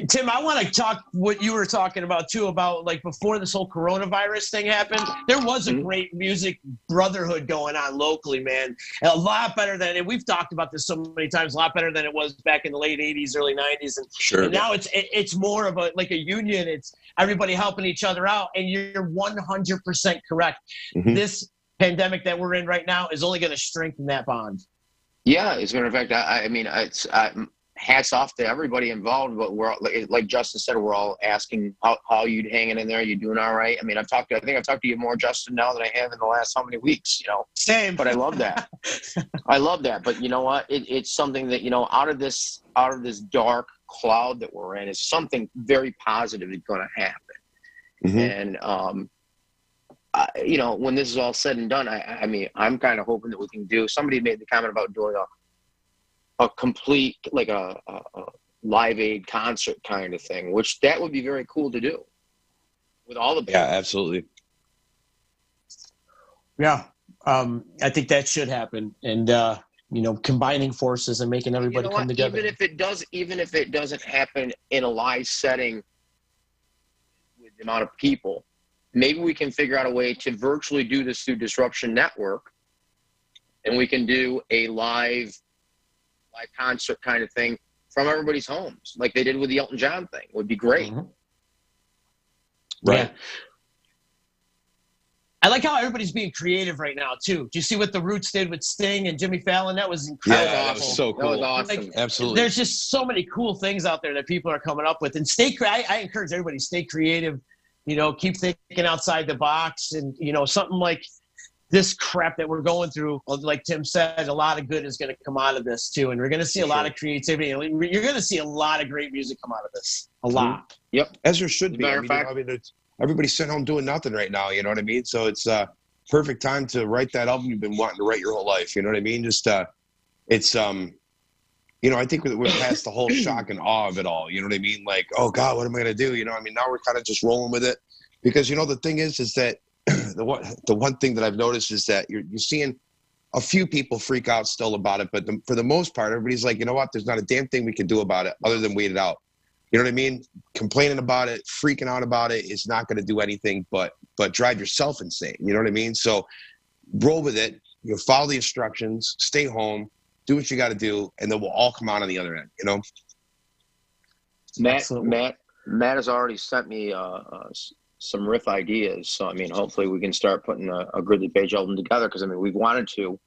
S2: Tim, I want to talk what you were talking about, too, about like before this whole coronavirus thing happened. There was a great music brotherhood going on locally, man. A lot better than, and we've talked about this so many times, a lot better than it was back in the late 80s, early 90s. And now it's more of a union. It's everybody helping each other out. And you're 100% correct. This pandemic that we're in right now is only going to strengthen that bond.
S4: Yeah, it's going to affect. I mean, it's hats off to everybody involved. But we're like Justin said, we're all asking how you hanging in there. You doing all right? I mean, I think I've talked to you more, Justin, now than I have in the last how many weeks.
S2: Same.
S4: But I love that. I love that. But you know what? It's something that out of this dark cloud that we're in is something very positive is going to happen. Mm-hmm. And when this is all said and done, I mean, I'm kind of hoping that we can do. Somebody made the comment about doing a complete, like a Live Aid concert kind of thing, which that would be very cool to do with all the bands.
S3: Yeah, absolutely.
S2: Yeah, I think that should happen, and combining forces and making everybody come together.
S4: Even if it doesn't happen in a live setting with the amount of people, maybe we can figure out a way to virtually do this through Disruption Network, and we can do a live concert kind of thing from everybody's homes, like they did with the Elton John thing. Would be great.
S2: Mm-hmm.
S3: Right.
S2: Yeah. I like how everybody's being creative right now too. Do you see what the Roots did with Sting and Jimmy Fallon? That was incredible.
S3: Yeah, that was so cool.
S4: That was awesome.
S3: Absolutely.
S2: There's just so many cool things out there that people are coming up with. And I encourage everybody to stay creative. Keep thinking outside the box, and something like this crap that we're going through, like Tim said, a lot of good is going to come out of this too, and we're going to see a lot of creativity. You're going to see a lot of great music come out of this. A lot.
S4: Yep.
S3: As there should be.
S4: Matter of fact,
S3: everybody's sitting home doing nothing right now. You know what I mean? So it's perfect time to write that album you've been wanting to write your whole life. You know what I mean? Just it's I think we're past the whole shock and awe of it all. You know what I mean? Like, oh God, what am I going to do? I mean, now we're kind of just rolling with it, because the thing is that the one thing that I've noticed is that you're seeing a few people freak out still about it, but for the most part, everybody's like, you know what? There's not a damn thing we can do about it other than wait it out. You know what I mean? Complaining about it, freaking out about it is not going to do anything but drive yourself insane. You know what I mean? So roll with it. Follow the instructions. Stay home. Do what you got to do, and then we'll all come out on the other end.
S4: Matt has already sent me some riff ideas. So, I mean, hopefully we can start putting a Gridley Paige album together, because, I mean, we've wanted to.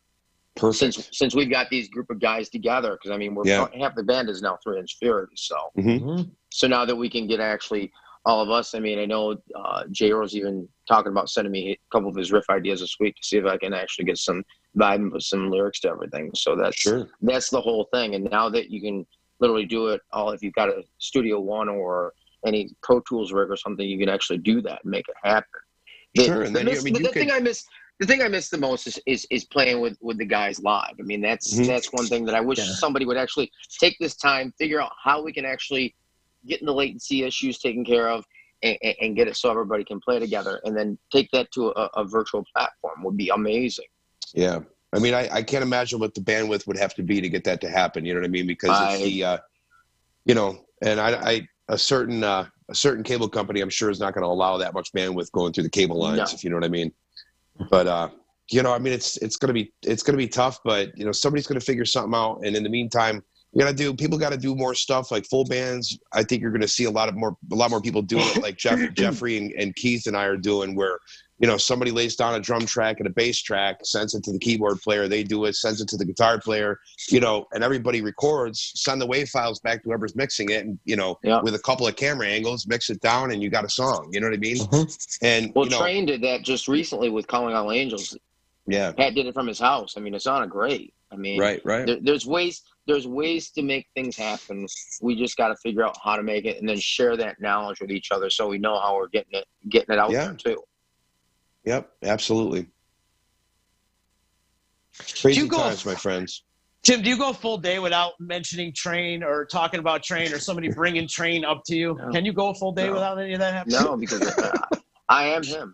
S3: Perfect.
S4: Since we've got these group of guys together, because, I mean, half the band is now 3 Inch Fury. So, So now that we can get actually all of us, I mean, I know J-Ro's even talking about sending me a couple of his riff ideas this week to see if I can actually get some vibe and put some lyrics to everything. So that's the whole thing. And now that you can literally do it all, if you've got a Studio One or any Pro Tools rig or something, you can actually do that and make it happen. The thing I miss the most is playing with the guys live. I mean, that's one thing that I wish somebody would actually take this time, figure out how we can actually get the latency issues taken care of, and get it so everybody can play together, and then take that to a virtual platform would be amazing.
S3: Yeah. I mean, I can't imagine what the bandwidth would have to be to get that to happen. You know what I mean? Because it's a certain cable company, I'm sure, is not going to allow that much bandwidth going through the cable lines, if you know what I mean. But I mean, it's going to be tough, but somebody's going to figure something out. And in the meantime, people got to do more stuff like full bands. I think you're going to see a lot more people doing it, like Jeffrey and Keith and I are doing, where somebody lays down a drum track and a bass track, sends it to the keyboard player, they do it, sends it to the guitar player, and everybody records, send the WAV files back to whoever's mixing it, and with a couple of camera angles, mix it down, and you got a song. You know what I mean? And
S4: Train did that just recently with Calling All Angels.
S3: Yeah,
S4: Pat did it from his house. I mean, it sounded great. I mean,
S3: right.
S4: There's ways to make things happen. We just got to figure out how to make it, and then share that knowledge with each other, so we know how we're getting it out there too.
S3: Yep, absolutely. Crazy times, my friends.
S2: Tim, do you go full day without mentioning Train or talking about Train or somebody bringing Train up to you? No. Can you go a full day without any of that happening?
S4: No, because I am him.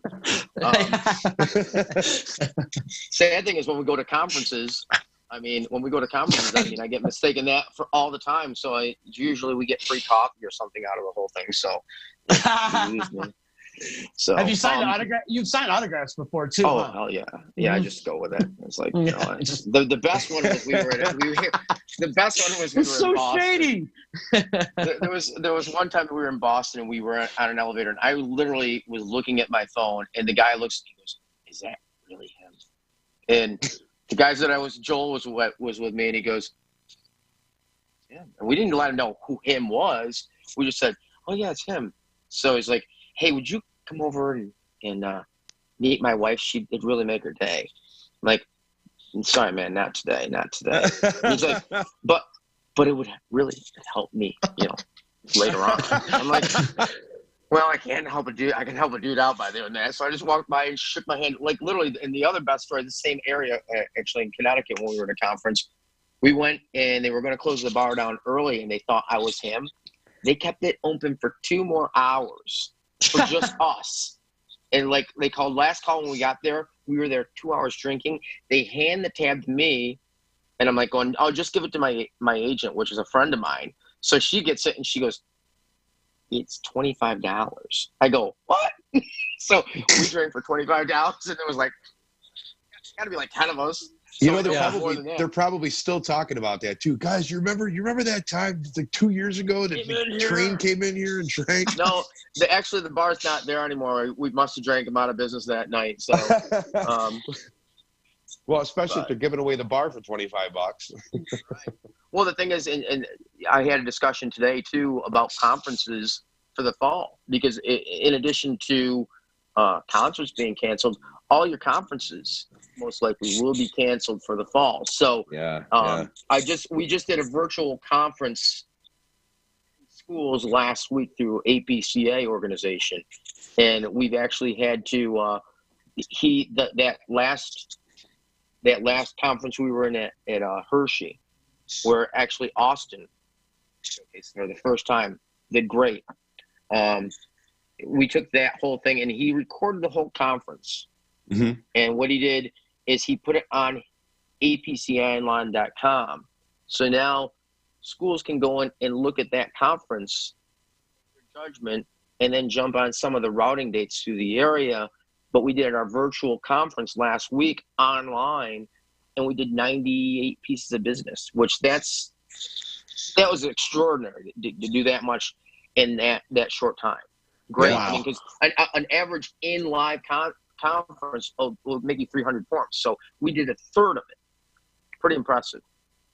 S4: Sad thing is, when we go to conferences, I get mistaken that for all the time. So usually we get free coffee or something out of the whole thing. So,
S2: So have you signed autographs? You've signed autographs before too.
S4: Oh, hell yeah. Yeah, I just go with it. It's like, the best one was we were here. The best one was we were in Boston.
S2: Shady.
S4: There was one time we were in Boston and we were on an elevator, and I literally was looking at my phone, and the guy looks at me and goes, "Is that really him?" And the guys that Joel was with me, and he goes, "Yeah." him. And we didn't let him know who him was. We just said, oh, yeah, it's him. So he's like, hey, would you come over and meet my wife? It'd really make her day. I'm like, I'm sorry, man, not today. He's like, but it would really help me, later on. I'm like, well, I can help a dude out by doing that. So I just walked by and shook my hand. Like literally in the other best story, the same area, actually in Connecticut when we were at a conference, we went and they were going to close the bar down early and they thought I was him. They kept it open for 2 more hours for just us. And like they called last call when we got there, we were there 2 hours drinking. They hand the tab to me and I'm like going, I'll just give it to my agent, which is a friend of mine. So she gets it and she goes, it's $25. I go, what? So we drank for $25 and it was like, it's got to be like 10 of us. So
S3: they're probably still talking about that too. Guys, you remember that time like 2 years ago that the train came in here and drank?
S4: No, actually the bar's not there anymore. We must have drank them out of business that night. So,
S3: well, especially if they're giving away the bar for $25.
S4: Well, the thing is, and I had a discussion today too about conferences for the fall, because in addition to concerts being canceled, all your conferences most likely will be canceled for the fall. So we just did a virtual conference in schools last week through APCA organization, and we've actually had to that last conference we were in at Hershey, where actually Austin showcased for the first time, did great. We took that whole thing and he recorded the whole conference. Mm-hmm. And what he did is he put it on apcionline.com. So now schools can go in and look at that conference, their judgment, and then jump on some of the routing dates through the area. But we did our virtual conference last week online, and we did 98 pieces of business, which that was extraordinary to do that much in that short time. Great. Wow. I mean, because an average in live conference will make you 300 forms. So we did a third of it. Pretty impressive.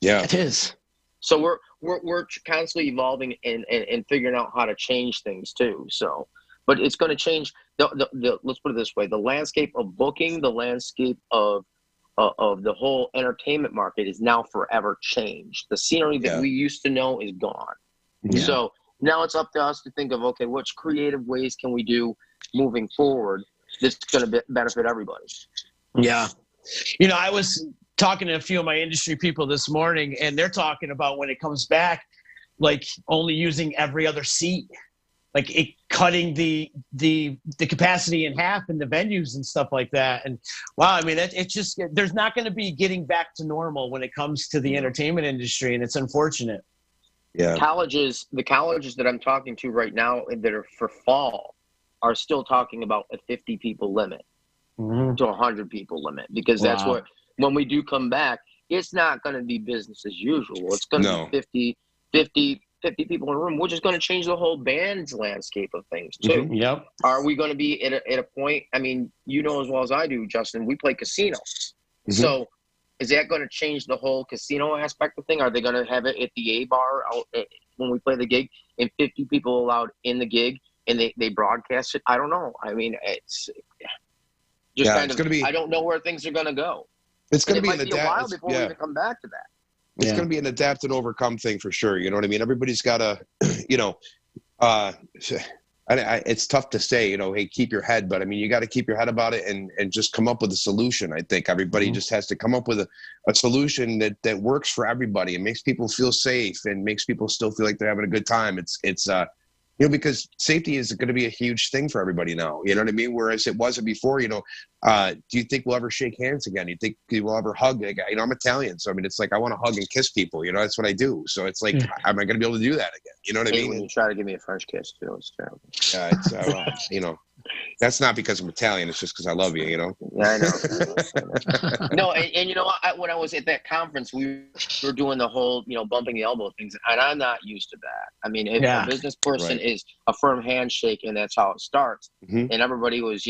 S3: Yeah,
S2: it is.
S4: So we're constantly evolving and figuring out how to change things too. So, but it's going to change. Let's put it this way: the landscape of booking, the landscape of the whole entertainment market is now forever changed. The scenery that we used to know is gone. Yeah. So now it's up to us to think of, okay, which creative ways can we do moving forward that's going to benefit everybody?
S2: Yeah. I was talking to a few of my industry people this morning, and they're talking about when it comes back, like only using every other seat, like cutting the capacity in half in the venues and stuff like that. And wow, I mean, it's just, there's not going to be getting back to normal when it comes to the entertainment industry, and it's unfortunate.
S3: Yeah.
S4: The colleges that I'm talking to right now that are for fall are still talking about a 50 people limit to 100 people limit, because that's what, when we do come back, it's not going to be business as usual. It's going to be 50 people in a room, which is going to change the whole band's landscape of things too.
S2: Mm-hmm. Yep. Are
S4: we going to be at a point? I mean, as well as I do, Justin, we play casinos. Mm-hmm. So is that going to change the whole casino aspect of thing? Are they going to have it at the A bar when we play the gig and 50 people allowed in the gig and they broadcast it? I don't know. I mean, it's just I don't know where things are going to go.
S3: It's going to be
S4: a while before we even come back to that.
S3: It's going to be an adapt and overcome thing for sure. You know what I mean? Everybody's got to, it's tough to say, hey, keep your head, but I mean, you got to keep your head about it and just come up with a solution. I think everybody just has to come up with a solution that works for everybody and makes people feel safe and makes people still feel like they're having a good time. It's because safety is going to be a huge thing for everybody now. You know what I mean? Whereas it wasn't before. Do you think we'll ever shake hands again? You think we'll ever hug? I'm Italian, so I mean, it's like I want to hug and kiss people. That's what I do. So it's like, am I going to be able to do that again? You know what I mean?
S4: When you try to give me a French kiss, it's terrible.
S3: It's that's not because I'm Italian. It's just because I love you.
S4: Yeah, I know. No, and when I was at that conference, we were doing the whole bumping the elbow things, and I'm not used to that. I mean, if a business person is a firm handshake, and that's how it starts, and everybody was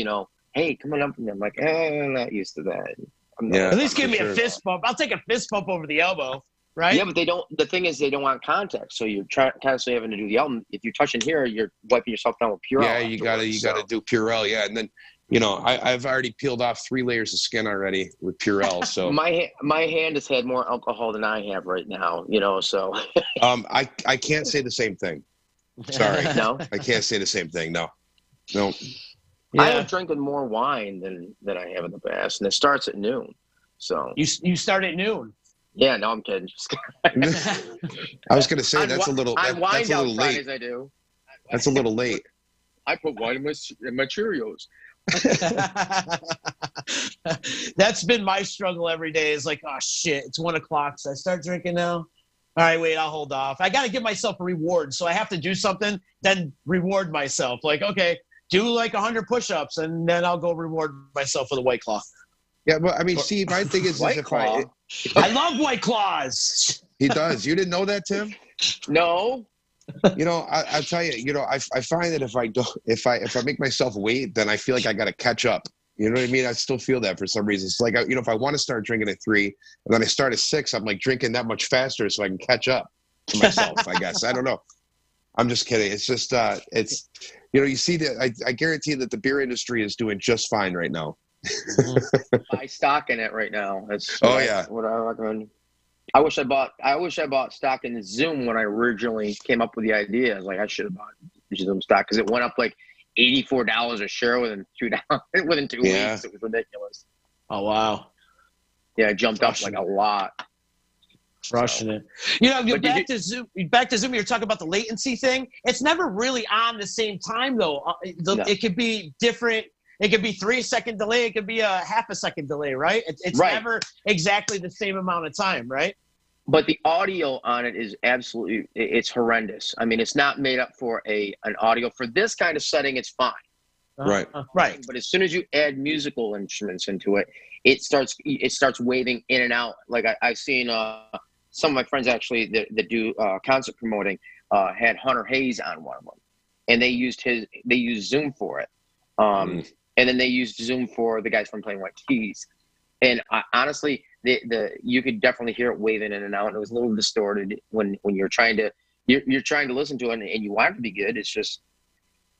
S4: hey, come on up, and I'm like, I'm not used to that.
S2: At least give me a fist bump. I'll take a fist bump over the elbow. right?
S4: Yeah, but they don't. The thing is, they don't want contact, so you're constantly having to do the album. If you're touching here, you're wiping yourself down with Purell.
S3: Yeah, you gotta do Purell. Yeah, and then I've already peeled off 3 layers of skin already with Purell. So
S4: my hand has had more alcohol than I have right now. So
S3: I can't say the same thing. Sorry,
S4: no,
S3: I can't say the same thing. No.
S2: Yeah.
S4: I have drinking more wine than I have in the past, and it starts at noon. So
S2: you start at noon.
S4: Yeah, no, I'm kidding. Just kidding.
S3: I was going to say that's a little
S4: late.
S3: Fridays,
S4: I do.
S3: That's a little late.
S4: I put wine in my Cheerios.
S2: That's been my struggle every day. Is like, oh shit, it's 1 o'clock. So I start drinking now. All right, wait, I'll hold off. I got to give myself a reward, so I have to do something, then reward myself. Like, okay, do like 100 push-ups, and then I'll go reward myself with a White Claw.
S3: Yeah, but I mean, see, my thing is
S2: White Claw. I love White Claws.
S3: He does. You didn't know that, Tim?
S4: No.
S3: I tell you, I find that if I make myself wait, then I feel like I got to catch up. You know what I mean? I still feel that for some reason. It's like, if I want to start drinking at 3 and then I start at 6, I'm like drinking that much faster so I can catch up to myself, I guess. I don't know. I'm just kidding. It's just, you see that I guarantee that the beer industry is doing just fine right now.
S4: Buy stock in it right now. That's what I recommend. I wish I bought stock in Zoom when I originally came up with the idea. I was like, I should have bought Zoom stock because it went up like $84 a share within 2 weeks. It was ridiculous.
S2: Oh wow!
S4: Yeah, it jumped up like a lot.
S2: Crushing it. Back to Zoom. You're talking about the latency thing. It's never really on the same time though. It could be different. It could be 3-second delay. It could be a half a second delay, right? It's
S4: right.
S2: Never exactly the same amount of time, right?
S4: But the audio on it is absolutely, it's horrendous. I mean, it's not made up for an audio. For this kind of setting, it's fine.
S3: Right.
S2: Right.
S4: But as soon as you add musical instruments into it, it starts waving in and out. Like I've seen some of my friends actually that do concert promoting had Hunter Hayes on one of them. And they used Zoom for it. And then they used Zoom for the guys from Plain White T's. And honestly, you could definitely hear it waving in and out. And it was a little distorted when you're trying to listen to it and you want it to be good. It's just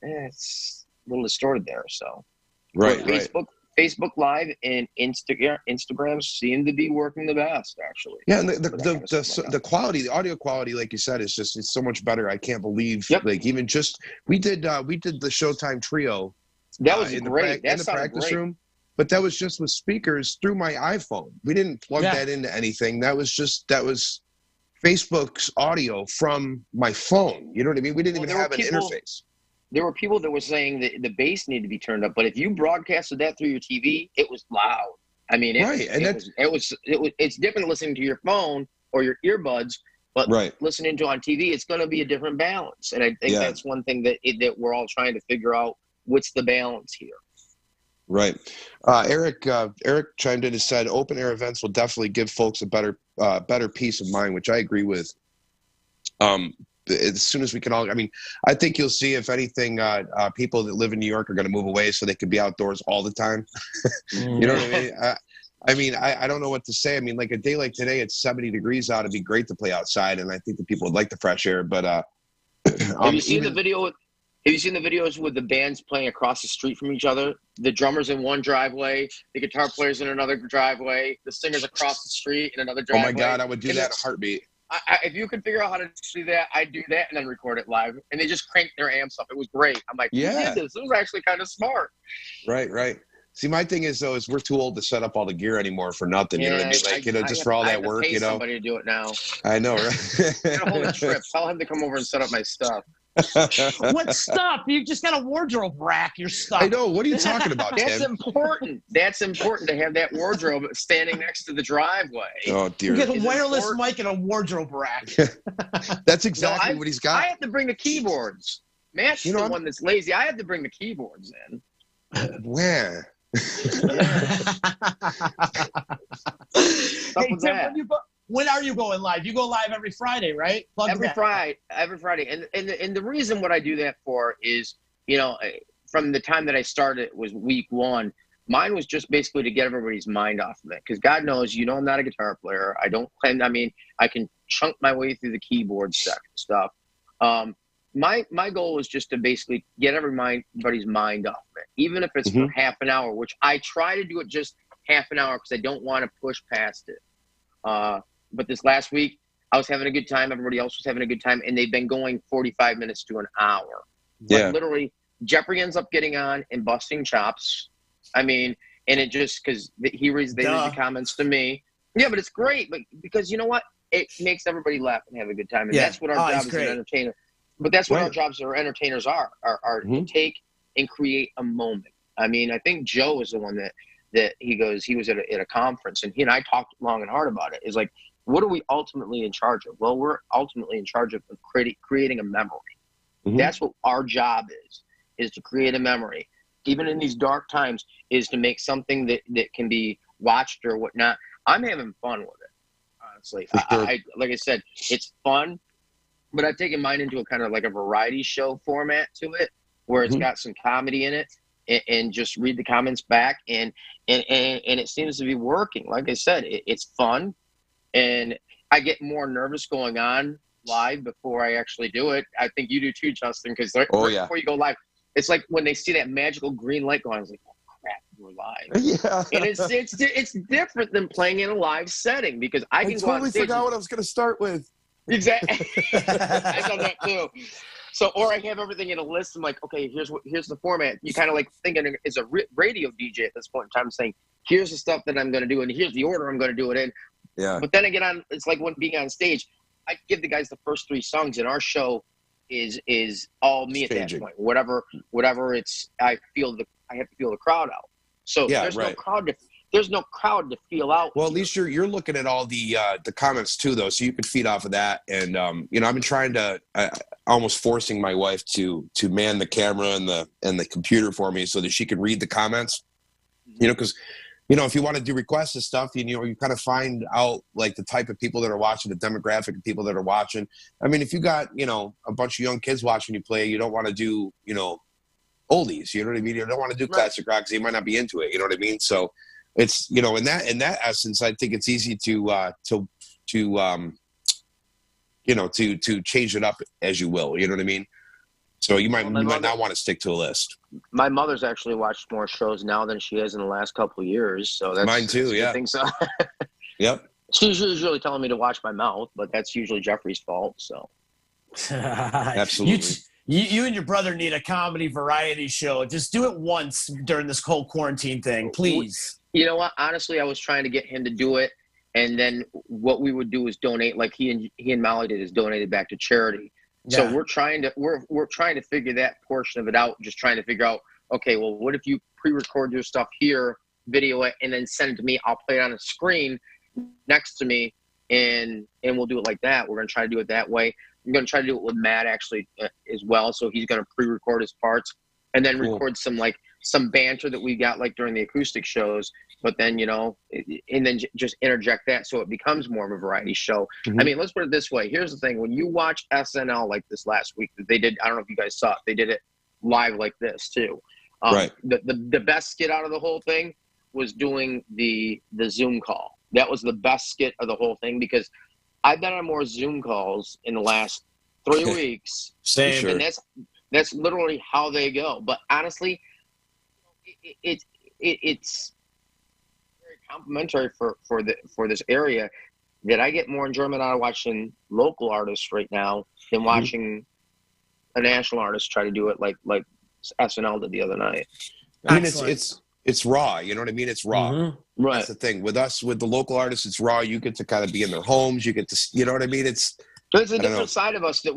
S4: it's a little distorted there. So
S3: right.
S4: Facebook Live and Instagram seem to be working the best, actually.
S3: Yeah, and the quality, the audio quality, like you said, it's so much better. I can't believe like even just we did the Showtime Trio.
S4: That was great.
S3: In the practice room, but that was just with speakers through my iPhone. We didn't plug that into anything. That was Facebook's audio from my phone. You know what I mean? We didn't even have an interface.
S4: There were people that were saying that the bass needed to be turned up, but if you broadcasted that through your TV, it was loud. I mean, it's different listening to your phone or your earbuds, but listening to on TV, it's going to be a different balance. And I think that's one thing that we're all trying to figure out. What's the balance here? Right.
S3: Eric chimed in and said, open air events will definitely give folks a better peace of mind, which I agree with. As soon as we can all, I mean, I think you'll see, if anything, people that live in New York are going to move away so they can be outdoors all the time. You know what I mean? I don't know what to say. I mean, like a day like today, it's 70 degrees out. It'd be great to play outside. And I think that people would like the fresh air, but
S4: have you seen the video? Have you seen the videos with the bands playing across the street from each other? The drummer's in one driveway, the guitar player's in another driveway, the singer's across the street in another driveway.
S3: Oh my God, I would do that in a heartbeat.
S4: If you could figure out how to do that, I'd do that and then record it live. And they just cranked their amps up. It was great. I'm like, who did this? This was actually kind of smart.
S3: Right. See, my thing is, though, we're too old to set up all the gear anymore for nothing. You know what I mean? Like, just for all that work,
S4: pay somebody to do it now.
S3: I know, right?
S4: Get a whole trip. Tell him to come over and set up my stuff.
S2: What stuff? You just got a wardrobe rack. Your stuff.
S3: I know. What are you talking about, Tim?
S4: That's important. That's important to have that wardrobe standing next to the driveway.
S3: Oh dear.
S2: You get a wireless mic and a wardrobe rack.
S3: That's exactly what he's got.
S4: I have to bring the keyboards. Matt's the one that's lazy. I have to bring the keyboards in.
S3: Where?
S2: Hey, Tim, when are you going live? You go live every Friday, right?
S4: Every Friday. And the reason what I do that for is, from the time that I started was week 1. Mine was just basically to get everybody's mind off of it, because God knows, I'm not a guitar player. I don't claim. I mean, I can chunk my way through the keyboard stuff. My goal was just to basically get everybody's mind off of it, even if it's for half an hour, which I try to do it just half an hour because I don't want to push past it. But this last week, I was having a good time. Everybody else was having a good time, and they've been going 45 minutes to an hour. But literally, Jeffrey ends up getting on and busting chops. I mean, and it just because they read the comments to me. Yeah, but it's great. But because you know what? It makes everybody laugh and have a good time. And that's what our job as an entertainer. But that's what our jobs as entertainers are to take and create a moment. I mean, I think Joe was the one that he was at a conference, and he and I talked long and hard about it. Is like, what are we ultimately in charge of? Well, we're ultimately in charge of creating a memory. That's what our job is to create a memory. Even in these dark times, is to make something that can be watched or whatnot. I'm having fun with it, honestly. I like I said, it's fun, but I've taken mine into a kind of like a variety show format to it, where it's got some comedy in it, and just read the comments back, and it seems to be working. Like I said, it's fun, and I get more nervous going on live before I actually do it. I think you do too, Justin, because before you go live, it's like when they see that magical green light going, I was like, oh crap, we're live. Yeah. And it's different than playing in a live setting, because I can go on stage.
S3: Forgot what I was going to start with.
S4: Exactly. I've done that too. So, or I have everything in a list. I'm like, okay, here's the format. You kind of like thinking as a radio DJ at this point in time, saying, here's the stuff that I'm going to do, and here's the order I'm going to do it in.
S3: Yeah.
S4: But then I get on. It's like when being on stage, I give the guys the first 3 songs, and our show is all me
S3: Staging.
S4: At that point. Whatever it's, I have to feel the crowd out. So there's no crowd to feel out.
S3: Well, at least you're looking at all the comments too, though, so you can feed off of that. And I've been trying to almost forcing my wife to man the camera and the computer for me so that she can read the comments. Because if you want to do requests and stuff, you kind of find out like the type of people that are watching, the demographic of people that are watching. I mean, if you got a bunch of young kids watching you play, you don't want to do oldies. You know what I mean? You don't want to do classic rock because they might not be into it. You know what I mean? So it's in that essence, I think it's easy to change it up as you will. You know what I mean? So you might not want to stick to a list.
S4: My mother's actually watched more shows now than she has in the last couple of years. So that's
S3: mine too. Yeah,
S4: I think so.
S3: Yep.
S4: She's usually telling me to watch my mouth, but that's usually Jeffrey's fault. So
S3: absolutely.
S2: You and your brother need a comedy variety show. Just do it once during this whole quarantine thing, please.
S4: You know what? Honestly, I was trying to get him to do it, and then what we would do is donate, like he and Molly did, is donate it back to charity. Yeah. So we're trying to figure that portion of it out. Just trying to figure out, okay, well, what if you pre-record your stuff here, video it, and then send it to me? I'll play it on a screen next to me, and we'll do it like that. We're gonna try to do it that way. I'm gonna try to do it with Matt actually as well. So he's gonna pre-record his parts and then record some banter that we got like during the acoustic shows. But then and then just interject that so it becomes more of a variety show. I mean, let's put it this way. Here's the thing: when you watch SNL like this last week, they did. I don't know if you guys saw it. They did it live like this too.
S3: Right.
S4: The best skit out of the whole thing was doing the Zoom call. That was the best skit of the whole thing, because I've been on more Zoom calls in the last 3 weeks.
S3: Same. Sure.
S4: And that's literally how they go. But honestly, it's very complimentary for this area, that I get more enjoyment out of watching local artists right now than watching a national artist try to do it like SNL did the other night.
S3: I mean, it's raw. You know what I mean? It's raw.
S4: Right.
S3: That's the thing. With the local artists, it's raw. You get to kind of be in their homes. You get to, you know what I mean? It's
S4: a different side of us that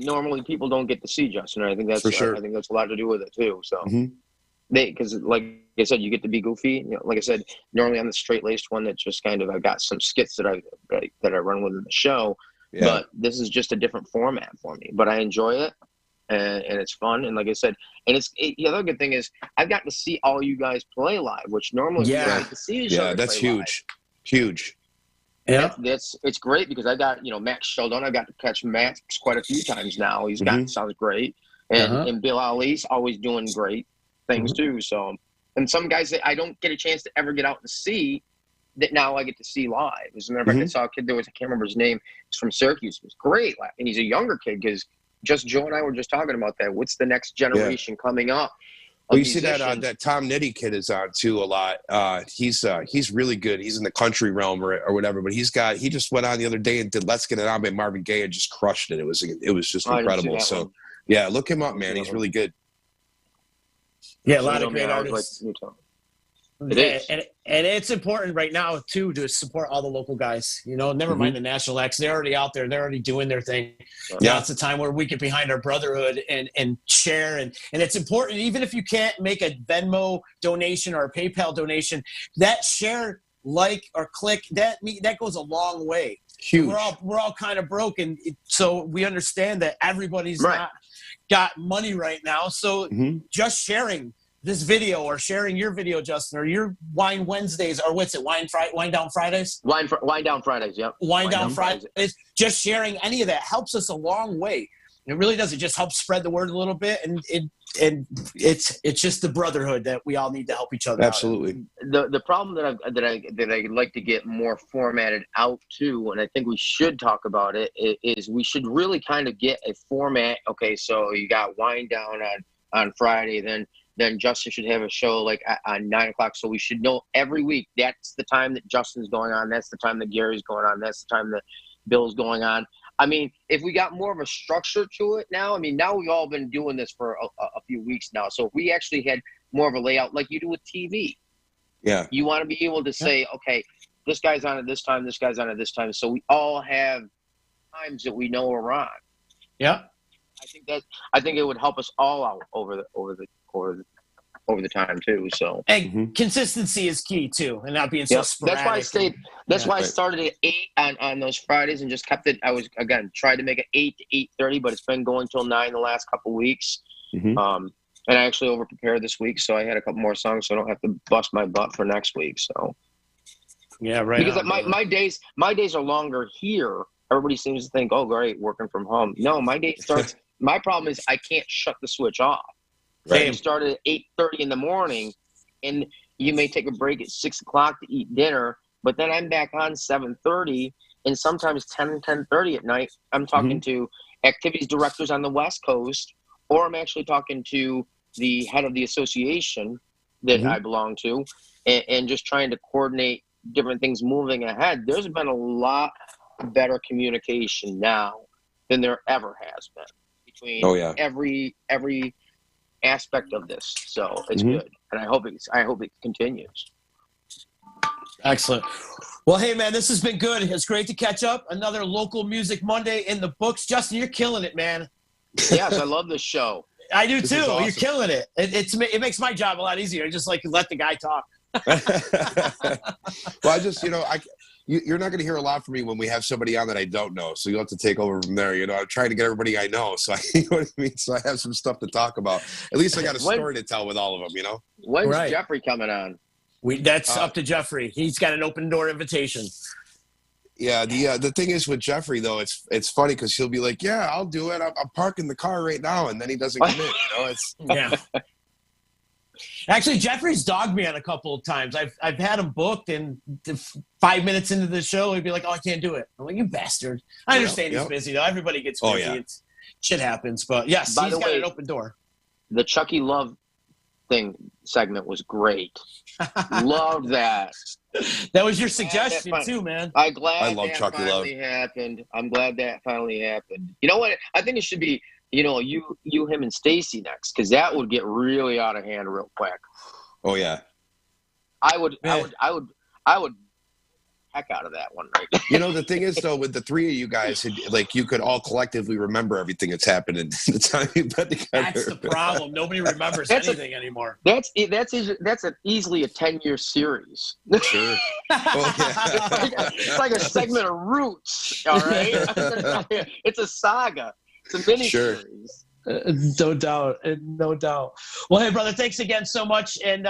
S4: normally people don't get to see, Justin. I think that's
S3: for sure.
S4: I think that's a lot to do with it too. So because like I said, you get to be goofy. Like I said, normally I'm the straight-laced one that just kind of, I've got some skits that I run with in the show, but this is just a different format for me. But I enjoy it. And it's fun, and like I said, and the other good thing is I've gotten to see all you guys play live, which normally you don't get to see each other.
S3: Yeah, that's huge, huge.
S4: Yeah, it's great, because I got Max Sheldon. I got to catch Max quite a few times now. He's sounds great, and Bill Ali's always doing great things too. So And some guys that I don't get a chance to ever get out and see that now I get to see live. As a matter of fact, I saw a kid I can't remember his name. He's from Syracuse. It was great. And he's a younger kid because just Joe and I were just talking about that. What's the next generation coming up?
S3: Well, you see that Tom Nitty kid is on too a lot. He's really good. He's in the country realm or whatever. But he just went on the other day and did "Let's Get It On" by Marvin Gaye and just crushed it. It was just incredible. So yeah, look him up, man. He's really good.
S2: Yeah, a lot of great artists. And it's important right now too to support all the local guys. Never mind the national acts; they're already out there. They're already doing their thing. Now it's a time where we get behind our brotherhood and share. And it's important, even if you can't make a Venmo donation or a PayPal donation, that share, like, or click that goes a long way.
S3: Huge.
S2: We're all kind of broken, so we understand that everybody's not got money right now. So just sharing this video or sharing your video, Justin, or your Wine Wednesdays, or what's it, Wine Down Fridays?
S4: Wine Down Fridays, yep.
S2: Wine Down Fridays. Just sharing any of that helps us a long way. It really does. It just helps spread the word a little bit, and it's just the brotherhood that we all need to help each other.
S3: Absolutely.
S4: The problem that I'd like to get more formatted out to, and I think we should talk about it, is we should really kind of get a format. Okay, so you got Wine Down on Friday, then Justin should have a show like on 9 o'clock. So we should know every week that's the time that Justin's going on. That's the time that Gary's going on. That's the time that Bill's going on. I mean, if we got more of a structure to it now, now we've all been doing this for a few weeks now. So if we actually had more of a layout like you do with TV, you want to be able to say, okay, this guy's on at this time, this guy's on at this time. So we all have times that we know we're on.
S2: Yeah.
S4: I think it would help us all out over the time too. So
S2: consistency is key too, and not being so sporadic.
S4: That's why I started at 8 on those Fridays and just kept it. I was tried to make it 8 to 8:30, but it's been going till 9 the last couple of weeks. And I actually over prepared this week, so I had a couple more songs, so I don't have to bust my butt for next week. So
S2: yeah, right.
S4: Because my days are longer here. Everybody seems to think, oh, great, working from home. No, my day starts. My problem is I can't shut the switch off. Right. You start at 8:30 in the morning, and you may take a break at 6 o'clock to eat dinner, but then I'm back on 7:30, and sometimes 10:30 at night. I'm talking to activities directors on the West Coast, or I'm actually talking to the head of the association that I belong to, and just trying to coordinate different things moving ahead. There's been a lot better communication now than there ever has been between every aspect of this. So it's good, and I hope it continues.
S2: Excellent. Well, hey man, this has been good. It's great to catch up. Another Local Music Monday in the books. Justin, you're killing it, man.
S4: Yes, I love this show.
S2: I do too. Awesome. You're killing it. It makes my job a lot easier. I just let the guy talk.
S3: Well, I just you're not going to hear a lot from me when we have somebody on that I don't know. So you'll have to take over from there. I'm trying to get everybody I know. So So I have some stuff to talk about. At least I got a story to tell with all of them,
S4: When's Jeffrey coming on?
S2: That's up to Jeffrey. He's got an open door invitation.
S3: Yeah. The thing is with Jeffrey though, it's funny because he'll be like, yeah, I'll do it. I'm parking the car right now. And then he doesn't commit, It's
S2: yeah. Actually, Jeffrey's dogged me on a couple of times. I've had him booked, and 5 minutes into the show, he'd be like, "Oh, I can't do it." I'm like, "You bastard!" I understand he's busy though. Everybody gets busy. Shit happens, but yes, he's got an open door.
S4: The Chucky Love segment was great. Loved that.
S2: That was your suggestion too, man.
S3: I love Chucky Love.
S4: Happened. I'm glad that finally happened. You know what? I think it should be. You, him, and Stacy next, because that would get really out of hand real quick.
S3: Oh yeah,
S4: I would heck out of that one right now.
S3: The thing is though, with the three of you guys, you could all collectively remember everything that's happened in the time you've been together.
S2: That's the problem. Nobody remembers anything anymore.
S4: That's easily a 10-year series.
S3: Sure.
S4: It's like a segment of Roots. All right, it's a saga. It's a mini series.
S2: No doubt. Well, hey, brother, thanks again so much. And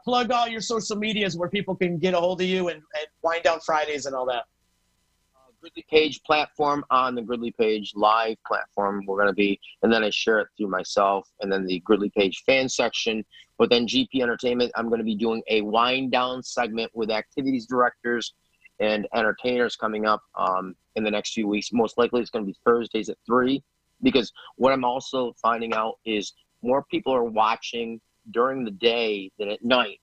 S2: plug all your social medias where people can get a hold of you and Wind Down Fridays and all that.
S4: Gridley Paige platform on the Gridley Paige live platform. We're going to be, and then I share it through myself, and then the Gridley Paige fan section. But then GP Entertainment, I'm going to be doing a wind down segment with activities directors and entertainers coming up in the next few weeks. Most likely it's going to be Thursdays at 3, because what I'm also finding out is more people are watching during the day than at night.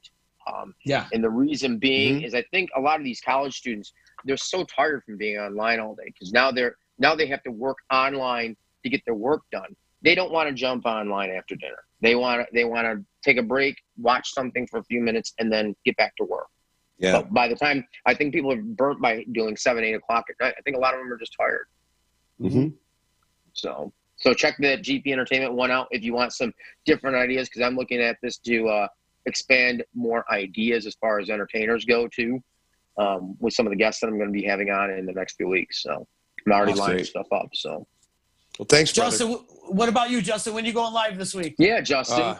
S4: And the reason being is I think a lot of these college students, they're so tired from being online all day, because now they have to work online to get their work done. They don't want to jump online after dinner. They want to take a break, watch something for a few minutes, and then get back to work.
S3: Yeah.
S4: But by the time, I think people are burnt by doing 7, 8 o'clock at night. I think a lot of them are just tired.
S3: Mm-hmm.
S4: So check the GP Entertainment one out if you want some different ideas, because I'm looking at this to expand more ideas as far as entertainers go too, with some of the guests that I'm going to be having on in the next few weeks. So I'm already lining stuff up. So,
S3: well, thanks, brother.
S2: Justin. What about you, Justin? When are you going live this week?
S4: Yeah, Justin.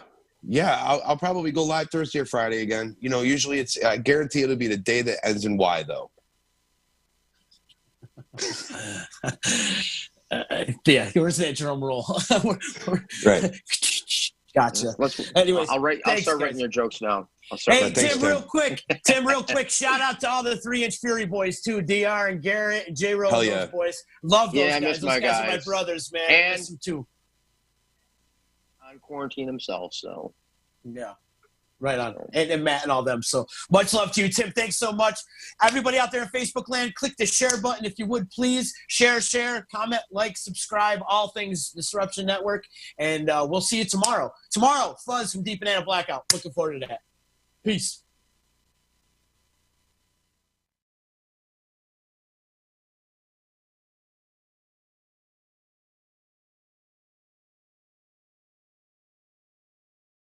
S3: I'll probably go live Thursday or Friday again. You know, usually it's, I guarantee it'll be the day that ends in Y, though.
S2: Yeah, where's that drum roll?
S3: Right.
S2: Gotcha.
S4: Anyways, I'll start writing your jokes now.
S2: Hey, Tim, real quick, shout out to all the 3-Inch Fury boys, too. DR and Garrett and J-Rose, those boys. Love those guys. Those guys are my brothers, man.
S4: And
S2: I miss them, too.
S4: On quarantine himself, so.
S2: Yeah. Right on. And Matt and all them. So much love to you, Tim. Thanks so much. Everybody out there in Facebook land, click the share button if you would, please. Share, comment, like, subscribe, all things Disruption Network. And we'll see you tomorrow. Tomorrow, Fuzz from Deep Banana Blackout. Looking forward to that. Peace.